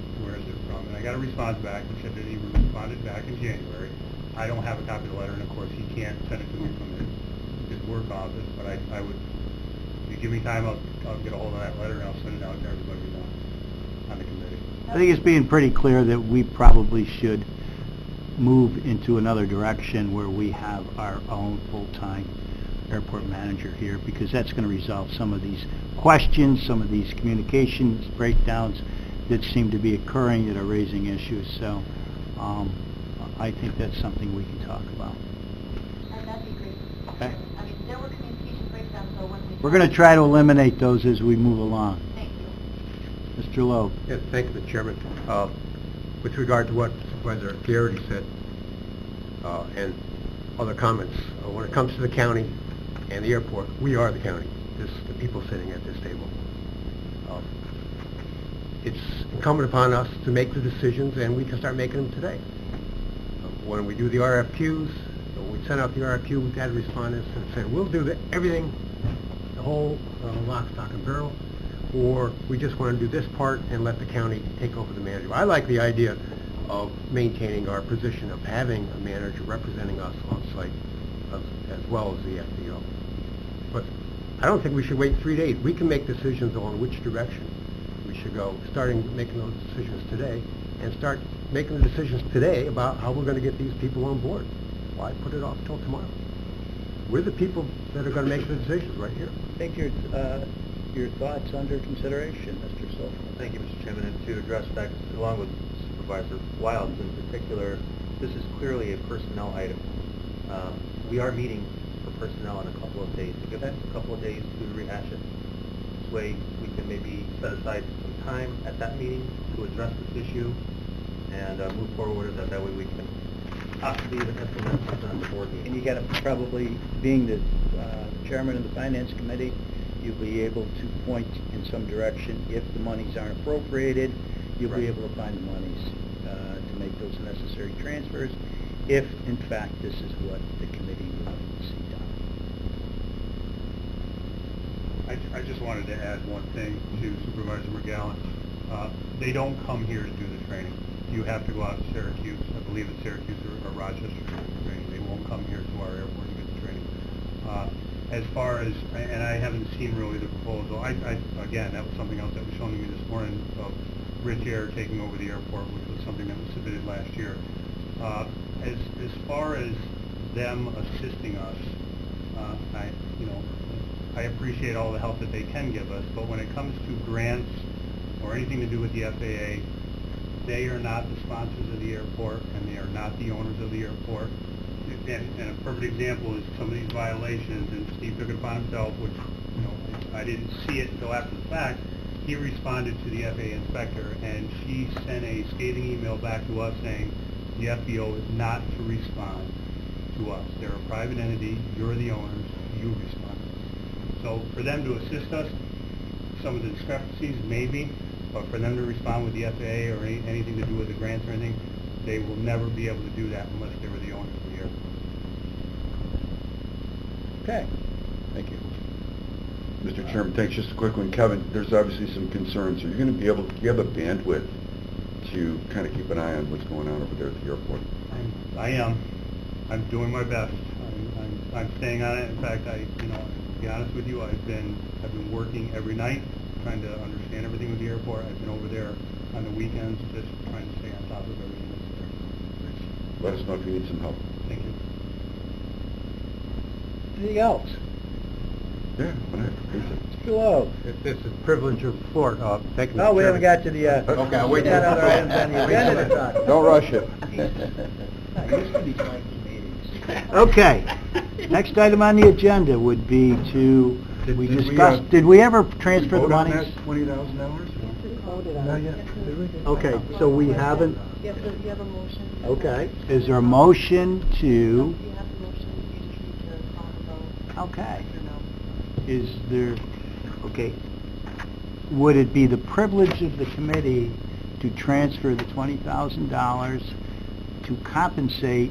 from? And I got a response back that said that he responded back in January. I don't have a copy of the letter, and of course he can't send it to me from his work office, but I would, if you give me time, I'll get a hold of that letter and I'll send it out to everybody on the committee. I think it's being pretty clear that we probably should move into another direction where we have our own full-time airport manager here, because that's going to resolve some of these questions, some of these communications breakdowns that seem to be occurring that are raising issues. So I think that's something we can talk about. That'd be great. Okay. I mean, there were communication breakdowns, so when we... We're going to try to eliminate those as we move along. Thank you. Mr. Loeb. Yes, thank you, Mr. Chairman. With regard to what Supervisor Garrity said, and other comments, when it comes to the county and the airport, we are the county. This is the people sitting at this table. It's incumbent upon us to make the decisions, and we can start making them today. When we do the RFQs, when we send out the RFQ, we've had respondents that said, we'll do everything, the whole lock, stock, and barrel, or we just want to do this part and let the county take over the manager. I like the idea of maintaining our position of having a manager representing us on site as well as the FBO. But I don't think we should wait 3 days. We can make decisions on which direction we should go, starting making those decisions today, and start making the decisions today about how we're going to get these people on board. Why put it off till tomorrow? We're the people that are going to make the decisions right here. Take your thoughts under consideration, Mr. Stoffel. Thank you, Mr. Chairman, and to address that, along with Supervisor Wilds in particular, this is clearly a personnel item. We are meeting for personnel in a couple of days. To give us a couple of days to rehash it. This way, we can maybe set aside some time at that meeting to address this issue and move forward. That way, we can possibly even implement something on the board meeting. And you got to probably, being the chairman of the finance committee, you'll be able to point in some direction. If the monies aren't appropriated, you'll be able to find the monies to make those necessary transfers, if in fact this is what the committee would like to see done. I just wanted to add one thing to Supervisor McGowan. They don't come here to do the training. You have to go out to Syracuse. I believe it's Syracuse or Rochester to do the training. They won't come here to our airport to get the training. As far as, and I haven't seen really the proposal, again, that was something else that was shown to me this morning of Rich Air taking over the airport, which was something that was submitted last year. As far as them assisting us, I appreciate all the help that they can give us, but when it comes to grants or anything to do with the FAA, they are not the sponsors of the airport, and they are not the owners of the airport. And a perfect example is some of these violations, and Steve took it upon himself, which I didn't see it until after the fact. He responded to the FAA inspector, and she sent a scathing email back to us saying the FBO is not to respond to us. They're a private entity. You're the owners. You respond. So for them to assist us, some of the discrepancies maybe, but for them to respond with the FAA or anything to do with the grants or anything, they will never be able to do that unless they were the owners of the airport. Okay. Thank you. Mr. Chairman, thanks. Just a quick one. Kevin, there's obviously some concerns. Are you going to be able to, do you have a bandwidth to kind of keep an eye on what's going on over there at the airport? I am. I'm doing my best. I'm staying on it. In fact, to be honest with you, I've been working every night trying to understand everything with the airport. I've been over there on the weekends just trying to stay on top of everything that's there. Thanks. Let us know if you need some help. Thank you. Anything else? Yeah, whenever. Mr. Lowe. It's a privilege of the floor. Thank you, Mr. No, we haven't Chairman. got to the, Okay, I'll wait we got till- other items on the agenda to talk. Don't rush it. Used to be like meetings. Okay. Next item on the agenda would be to, Did we, did we ever transfer the vote on monies? that $20,000? Not yet, did we? Okay, so we haven't, You have a motion. okay. Is there a motion to, You have a motion, you just need to talk about... okay. Yes or no. Is there, okay, would it be the privilege of the committee to transfer the $20,000 to compensate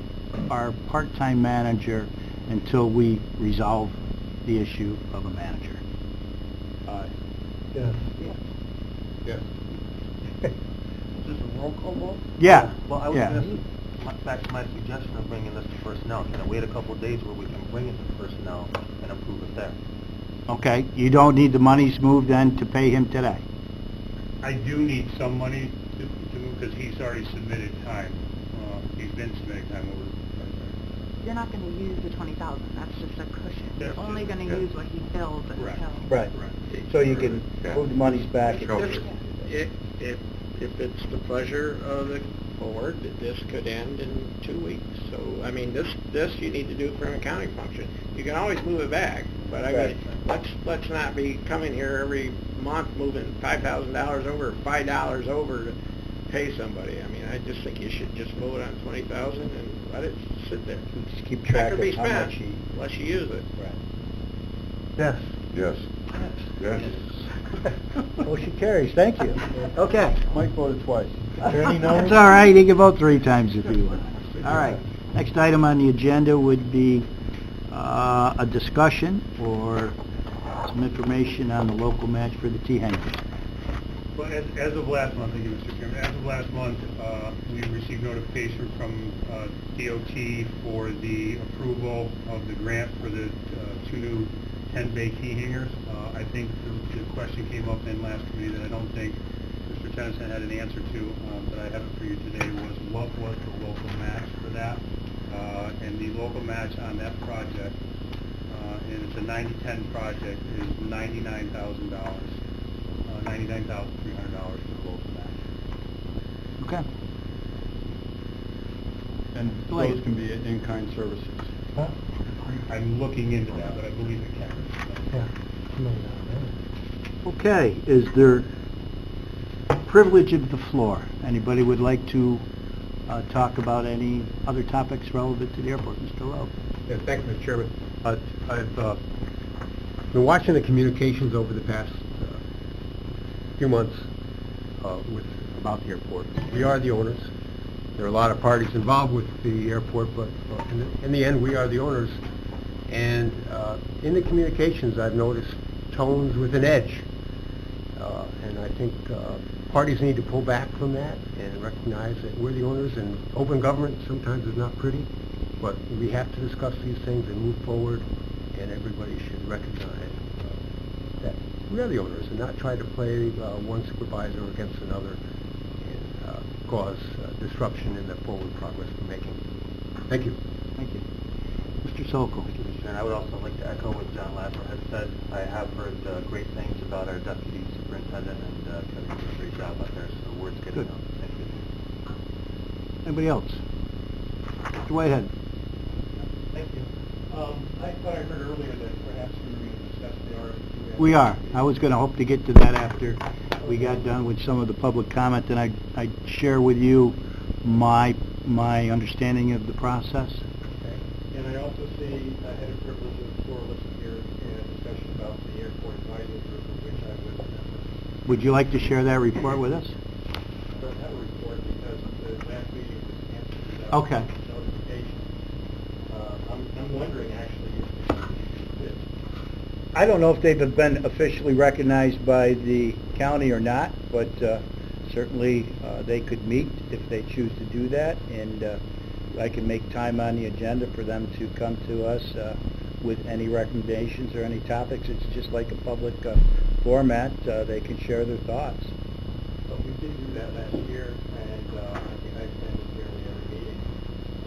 our part-time manager until we resolve the issue of a manager? Yes. Yes. Is this a roll call vote? Yeah, Well, I was yeah. going to back to my suggestion of bringing this to personnel. Can I wait a couple of days where we can bring it to personnel and approve it there? Okay, you don't need the monies moved then to pay him today? I do need some money to move, because he's already submitted time. He's been submitting time over. You're not gonna use the 20,000, that's just a cushion. You're That's only it, gonna yeah. use what he bills until. Right. So you can move the monies back. If it's the pleasure of the board, this could end in 2 weeks. So, I mean, this you need to do for an accounting function. You can always move it back, but I mean, let's not be coming here every month moving $5,000 over, $5 over to pay somebody. I mean, I just think you should just move it on 20,000 and let it sit there. Just keep track That could be of how spent, much he... unless you use it. Right. Yes. Yes. Yes. Motion carries, thank you. Okay. Mike voted twice. That's all right, he can vote 3 times if he wants. All right, next item on the agenda would be a discussion or some information on the local match for the T-hangers. Well, as of last month, thank you, Mr. Chairman, as of last month, we received notification from DOT for the approval of the grant for the 2 new 10-bay key hangers. I think the question came up in last committee that I don't think Mr. Tennyson had an answer to, but I have it for you today, was what was the local match for that? And the local match on that project, and it's a 90-10 project, is $99,000. $99,300 for the local match. Okay. And those can be in-kind services. I'm looking into that, but I believe it can. Yeah. Okay, is there privilege of the floor? Anybody would like to talk about any other topics relevant to the airport? Mr. Lowe. Yes, thank you, Mr. Chairman. I've been watching the communications over the past few months about the airport. We are the owners. There are a lot of parties involved with the airport, but in the end, we are the owners. And in the communications, I've noticed tones with an edge. And I think parties need to pull back from that and recognize that we're the owners, and open government sometimes is not pretty, but we have to discuss these things and move forward, and everybody should recognize that we are the owners and not try to play one supervisor against another and cause disruption in the forward progress we're making. Thank you. Thank you. Mr. Sokol. And I would also like to echo what John Ladler had said. I have heard great things about our deputy superintendent, and Kevin did a great job out there, so word's getting out. Thank you. Anybody else? Mr. Whitehead. Thank you. I thought I heard earlier that perhaps we were going to discuss the RFQ. We are. I was going to hope to get to that after we got done with some of the public comment, and I'd share with you my understanding of the process. And I also see I had a privilege of the floor listening here in a discussion about the airport advisory group, of which I was a member. Would you like to share that report with us? I don't have a report because the last meeting was canceled without Okay. notification. I'm wondering actually if I don't know if they've been officially recognized by the county or not, but certainly they could meet if they choose to do that, and I can make time on the agenda for them to come to us with any recommendations or any topics. It's just like a public format. They can share their thoughts. So we did do that last year, and I think I attended nearly every meeting.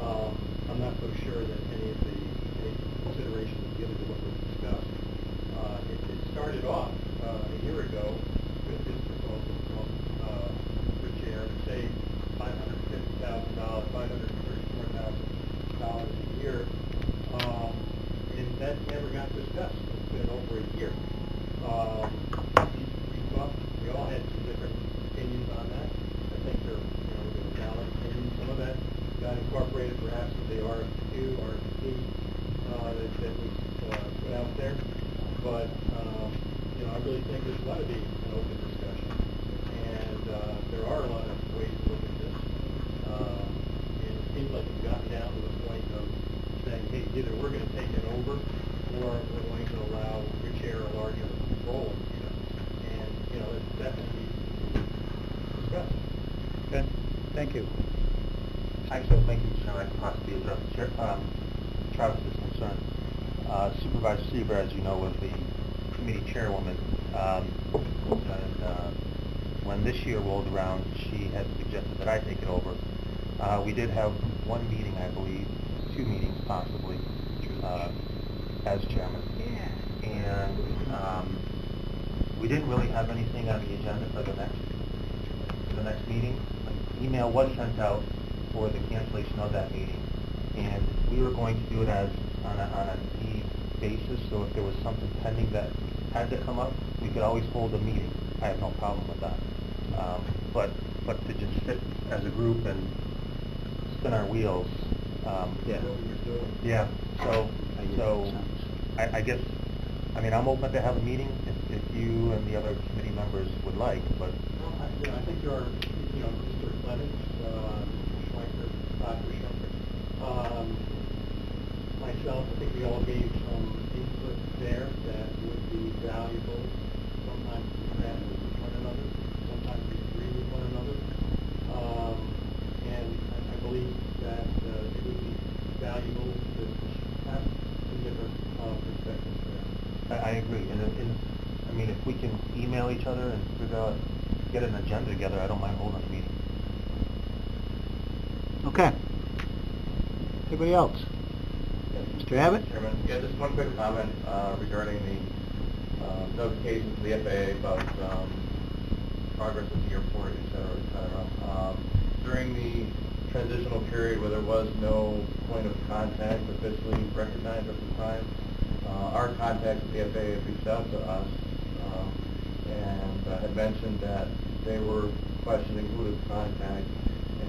I'm not so sure that any consideration was given to what was discussed. It started off a year ago with this proposal from the chair to save $534,000 a year, and that never got discussed. It's been over a year. We all had some different opinions on that. I think they're valid opinions. Some of that got incorporated perhaps with the RFP that was put out there. But I really think there's got to be an open discussion, and there are a lot of ways to look at this. And it seems like we've gotten down to the point of saying, hey, either we're going to take it over, or we're going to allow your chair a larger role in this. And it's definitely discussed. Okay, thank you. Actually, thank you, Chairman. I can possibly address Travis's concern. Supervisor Seaver, as you know, was the committee chairwoman. When this year rolled around, she had suggested that I take it over. We did have one meeting, I believe, 2 meetings possibly, as chairman. And we didn't really have anything on the agenda for the next meeting. An email was sent out for the cancellation of that meeting, and we were going to do it as on a need basis. So if there was something pending that had to come up, we could always hold a meeting. I have no problem with that. But to just sit as a group and spin our wheels. Yeah. So I guess, I mean, I'm open to have a meeting if you and the other committee members would like, but. I think there are, Mr. Clemens, Schweiker, Dr. Shumper, myself, I think we all gave some input there that would be valuable. Sometimes we crash with one another, sometimes we agree with one another. And I believe that it would be valuable to have some different perspectives there. I agree. And I mean, if we can email each other and figure out, get an agenda together, I don't mind holding a meeting. Okay. Anybody else? Mr. Abbott? Chairman, yeah, just one quick comment regarding the notification to the FAA about progress at the airport, et cetera, et cetera. During the transitional period where there was no point of contact officially recognized at the time, our contacts at the FAA had reached out to us and had mentioned that they were questioning who to contact,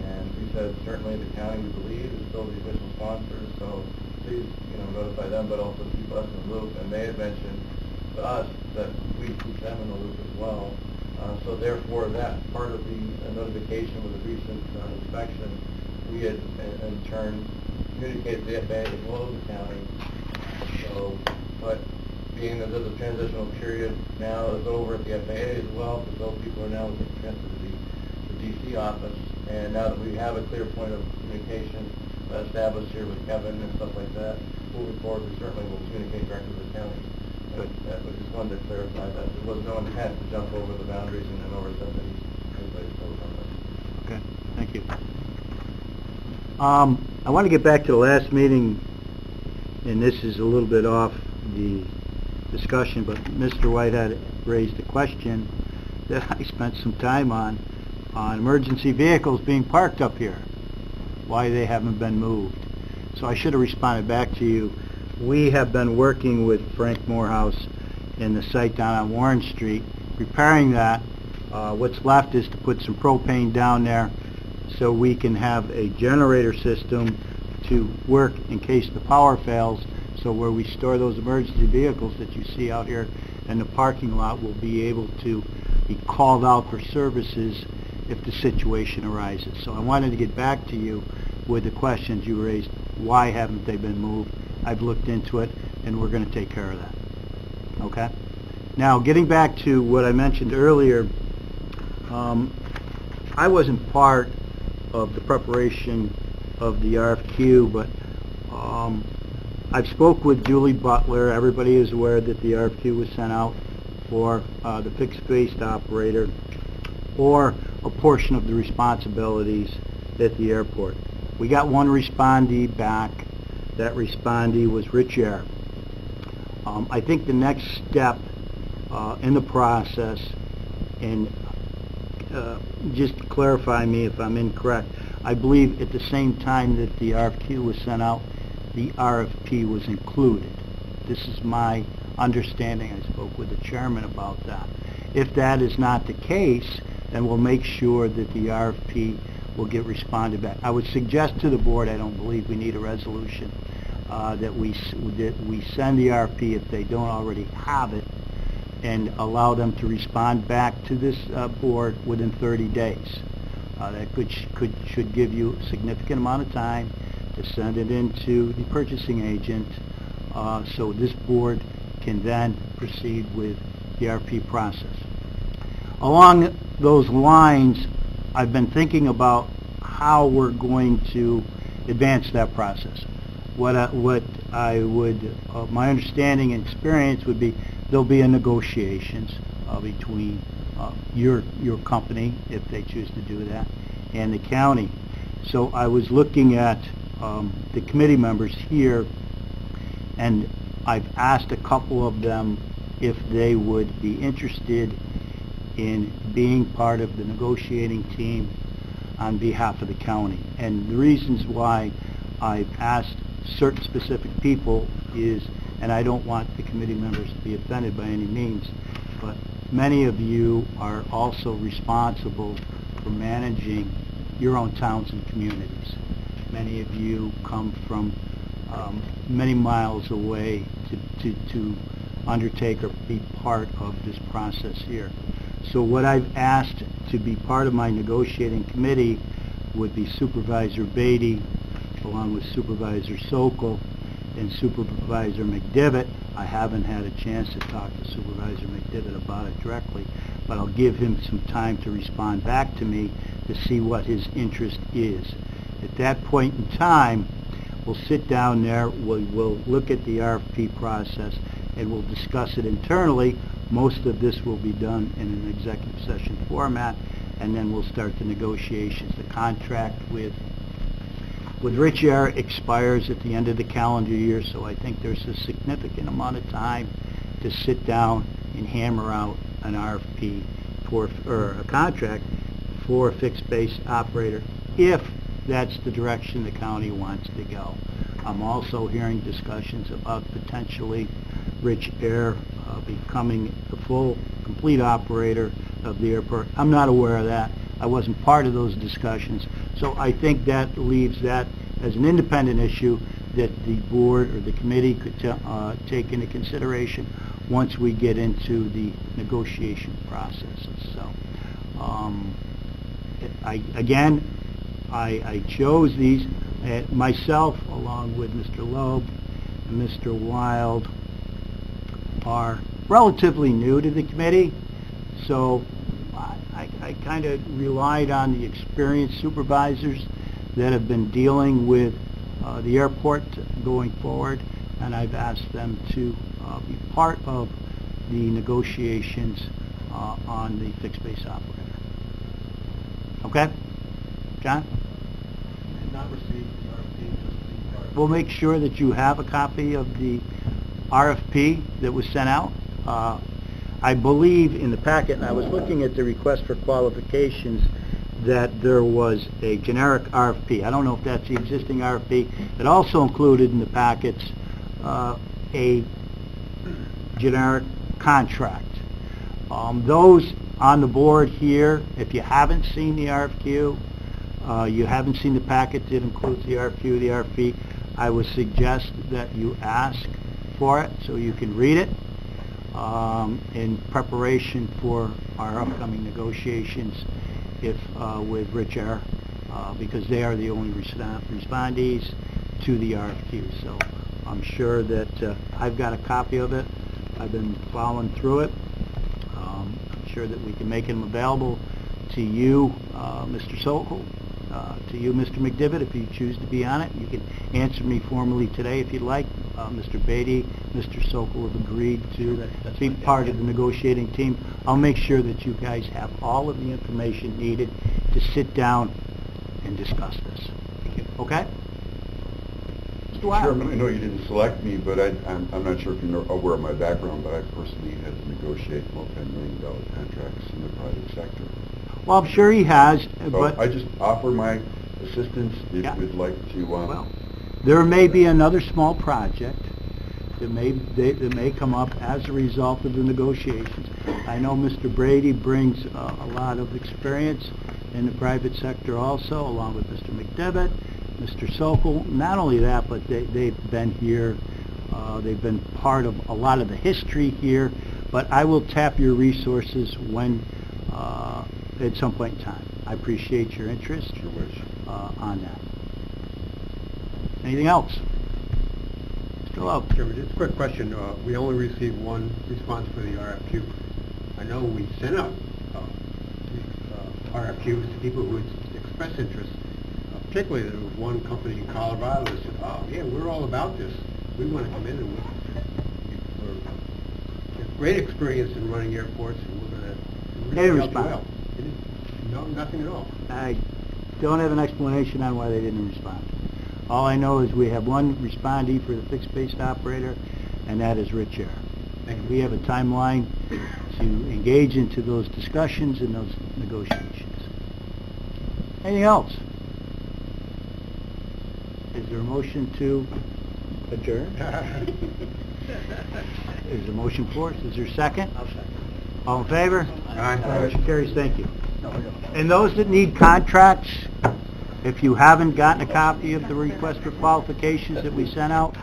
and we said certainly the county, we believe, is still the official sponsor, so please, notify them, but also keep us in the loop. And they had mentioned to us that we keep them in the loop as well. So therefore, that part of the notification with the recent inspection, we had in turn communicated to the FAA as well as the county. So, but being that there's a transitional period now is over at the FAA as well, because those people are now being transferred to the DC office, and now that we have a clear point of communication established here with Kevin and stuff like that, moving forward, we certainly will communicate directly with the county. But we just wanted to clarify that there was no intent to jump over the boundaries and overstep anybody's toes on this. Okay, thank you. I want to get back to the last meeting, and this is a little bit off the discussion, but Mr. Whitehead raised a question that I spent some time on emergency vehicles being parked up here, why they haven't been moved. So I should have responded back to you. We have been working with Frank Morehouse in the site down on Warren Street, repairing that. What's left is to put some propane down there so we can have a generator system to work in case the power fails, so where we store those emergency vehicles that you see out here in the parking lot will be able to be called out for services if the situation arises. So I wanted to get back to you with the questions you raised. Why haven't they been moved? I've looked into it, and we're going to take care of that. Okay? Now, getting back to what I mentioned earlier, I wasn't part of the preparation of the RFQ, but I've spoke with Julie Butler. Everybody is aware that the RFQ was sent out for the fixed-based operator or a portion of the responsibilities at the airport. We got one respondee back. That respondee was Rich Air. I think the next step in the process, and just to clarify me if I'm incorrect, I believe at the same time that the RFQ was sent out, the RFP was included. This is my understanding. I spoke with the chairman about that. If that is not the case, then we'll make sure that the RFP will get responded back. I would suggest to the board, I don't believe we need a resolution, that we send the RFP if they don't already have it, and allow them to respond back to this board within 30 days. That should give you a significant amount of time to send it into the purchasing agent, so this board can then proceed with the RFP process. Along those lines, I've been thinking about how we're going to advance that process. What I would, my understanding and experience would be there'll be a negotiations between your company, if they choose to do that, and the county. So I was looking at the committee members here, and I've asked a couple of them if they would be interested in being part of the negotiating team on behalf of the county. And the reasons why I've asked certain specific people is, and I don't want the committee members to be offended by any means, but many of you are also responsible for managing your own towns and communities. Many of you come from many miles away to undertake or be part of this process here. So what I've asked to be part of my negotiating committee would be Supervisor Beatty, along with Supervisor Sokol and Supervisor McDivitt. I haven't had a chance to talk to Supervisor McDivitt about it directly, but I'll give him some time to respond back to me to see what his interest is. At that point in time, we'll sit down there, we'll look at the RFP process, and we'll discuss it internally. Most of this will be done in an executive session format, and then we'll start the negotiations. The contract with Rich Air expires at the end of the calendar year, so I think there's a significant amount of time to sit down and hammer out an RFP or a contract for a fixed base operator, if that's the direction the county wants to go. I'm also hearing discussions about potentially Rich Air becoming the full, complete operator of the airport. I'm not aware of that. I wasn't part of those discussions. So I think that leaves that as an independent issue that the board or the committee could take into consideration once we get into the negotiation processes. So, I chose these. Myself, along with Mr. Loeb and Mr. Wild, are relatively new to the committee, so I kind of relied on the experienced supervisors that have been dealing with the airport going forward, and I've asked them to be part of the negotiations on the fixed base operator. Okay? John? Not received the RFP, just the RFP. We'll make sure that you have a copy of the RFP that was sent out. I believe in the packet, and I was looking at the request for qualifications, that there was a generic RFP. I don't know if that's the existing RFP. It also included in the packets a generic contract. Those on the board here, if you haven't seen the RFQ, you haven't seen the packet that includes the RFQ, the RFP, I would suggest that you ask for it so you can read it in preparation for our upcoming negotiations with Rich Air, because they are the only respondees to the RFQ. So I'm sure that I've got a copy of it. I've been following through it. I'm sure that we can make them available to you, Mr. Sokol, to you, Mr. McDivitt, if you choose to be on it. You can answer me formally today if you'd like. Mr. Beatty, Mr. Sokol have agreed to be part of the negotiating team. I'll make sure that you guys have all of the information needed to sit down and discuss this. Okay? Mr. Wild. Chairman, I know you didn't select me, but I'm not sure if you're aware of my background, but I personally had to negotiate multi-million-dollar contracts in the private sector. Well, I'm sure he has, So but I just offer my assistance if you'd like to. Well, there may be another small project that may come up as a result of the negotiations. I know Mr. Brady brings a lot of experience in the private sector also, along with Mr. McDivitt, Mr. Sokol. Not only that, but they've been here. They've been part of a lot of the history here. But I will tap your resources when at some point in time. I appreciate your interest on that. Anything else? Mr. Loeb. Chairman, just a quick question. We only received one response for the RFQ. I know we sent out RFQs to people who expressed interest. particularly, there was one company in Colorado that said, oh, yeah, we're all about this. We want to come in and we have great experience in running airports, and we're going to They didn't help you respond. out. They didn't- No, nothing at all. I don't have an explanation on why they didn't respond. All I know is we have one respondee for the fixed-based operator, and that is Rich Air. Thank you. We have a timeline to engage into those discussions and those negotiations. Anything else? Is there a motion to adjourn? Is there a motion for it? Is there a second? I'll second. All in favor? Aye. Motion carries, thank you. And those that need contracts, if you haven't gotten a copy of the request for qualifications that we sent out,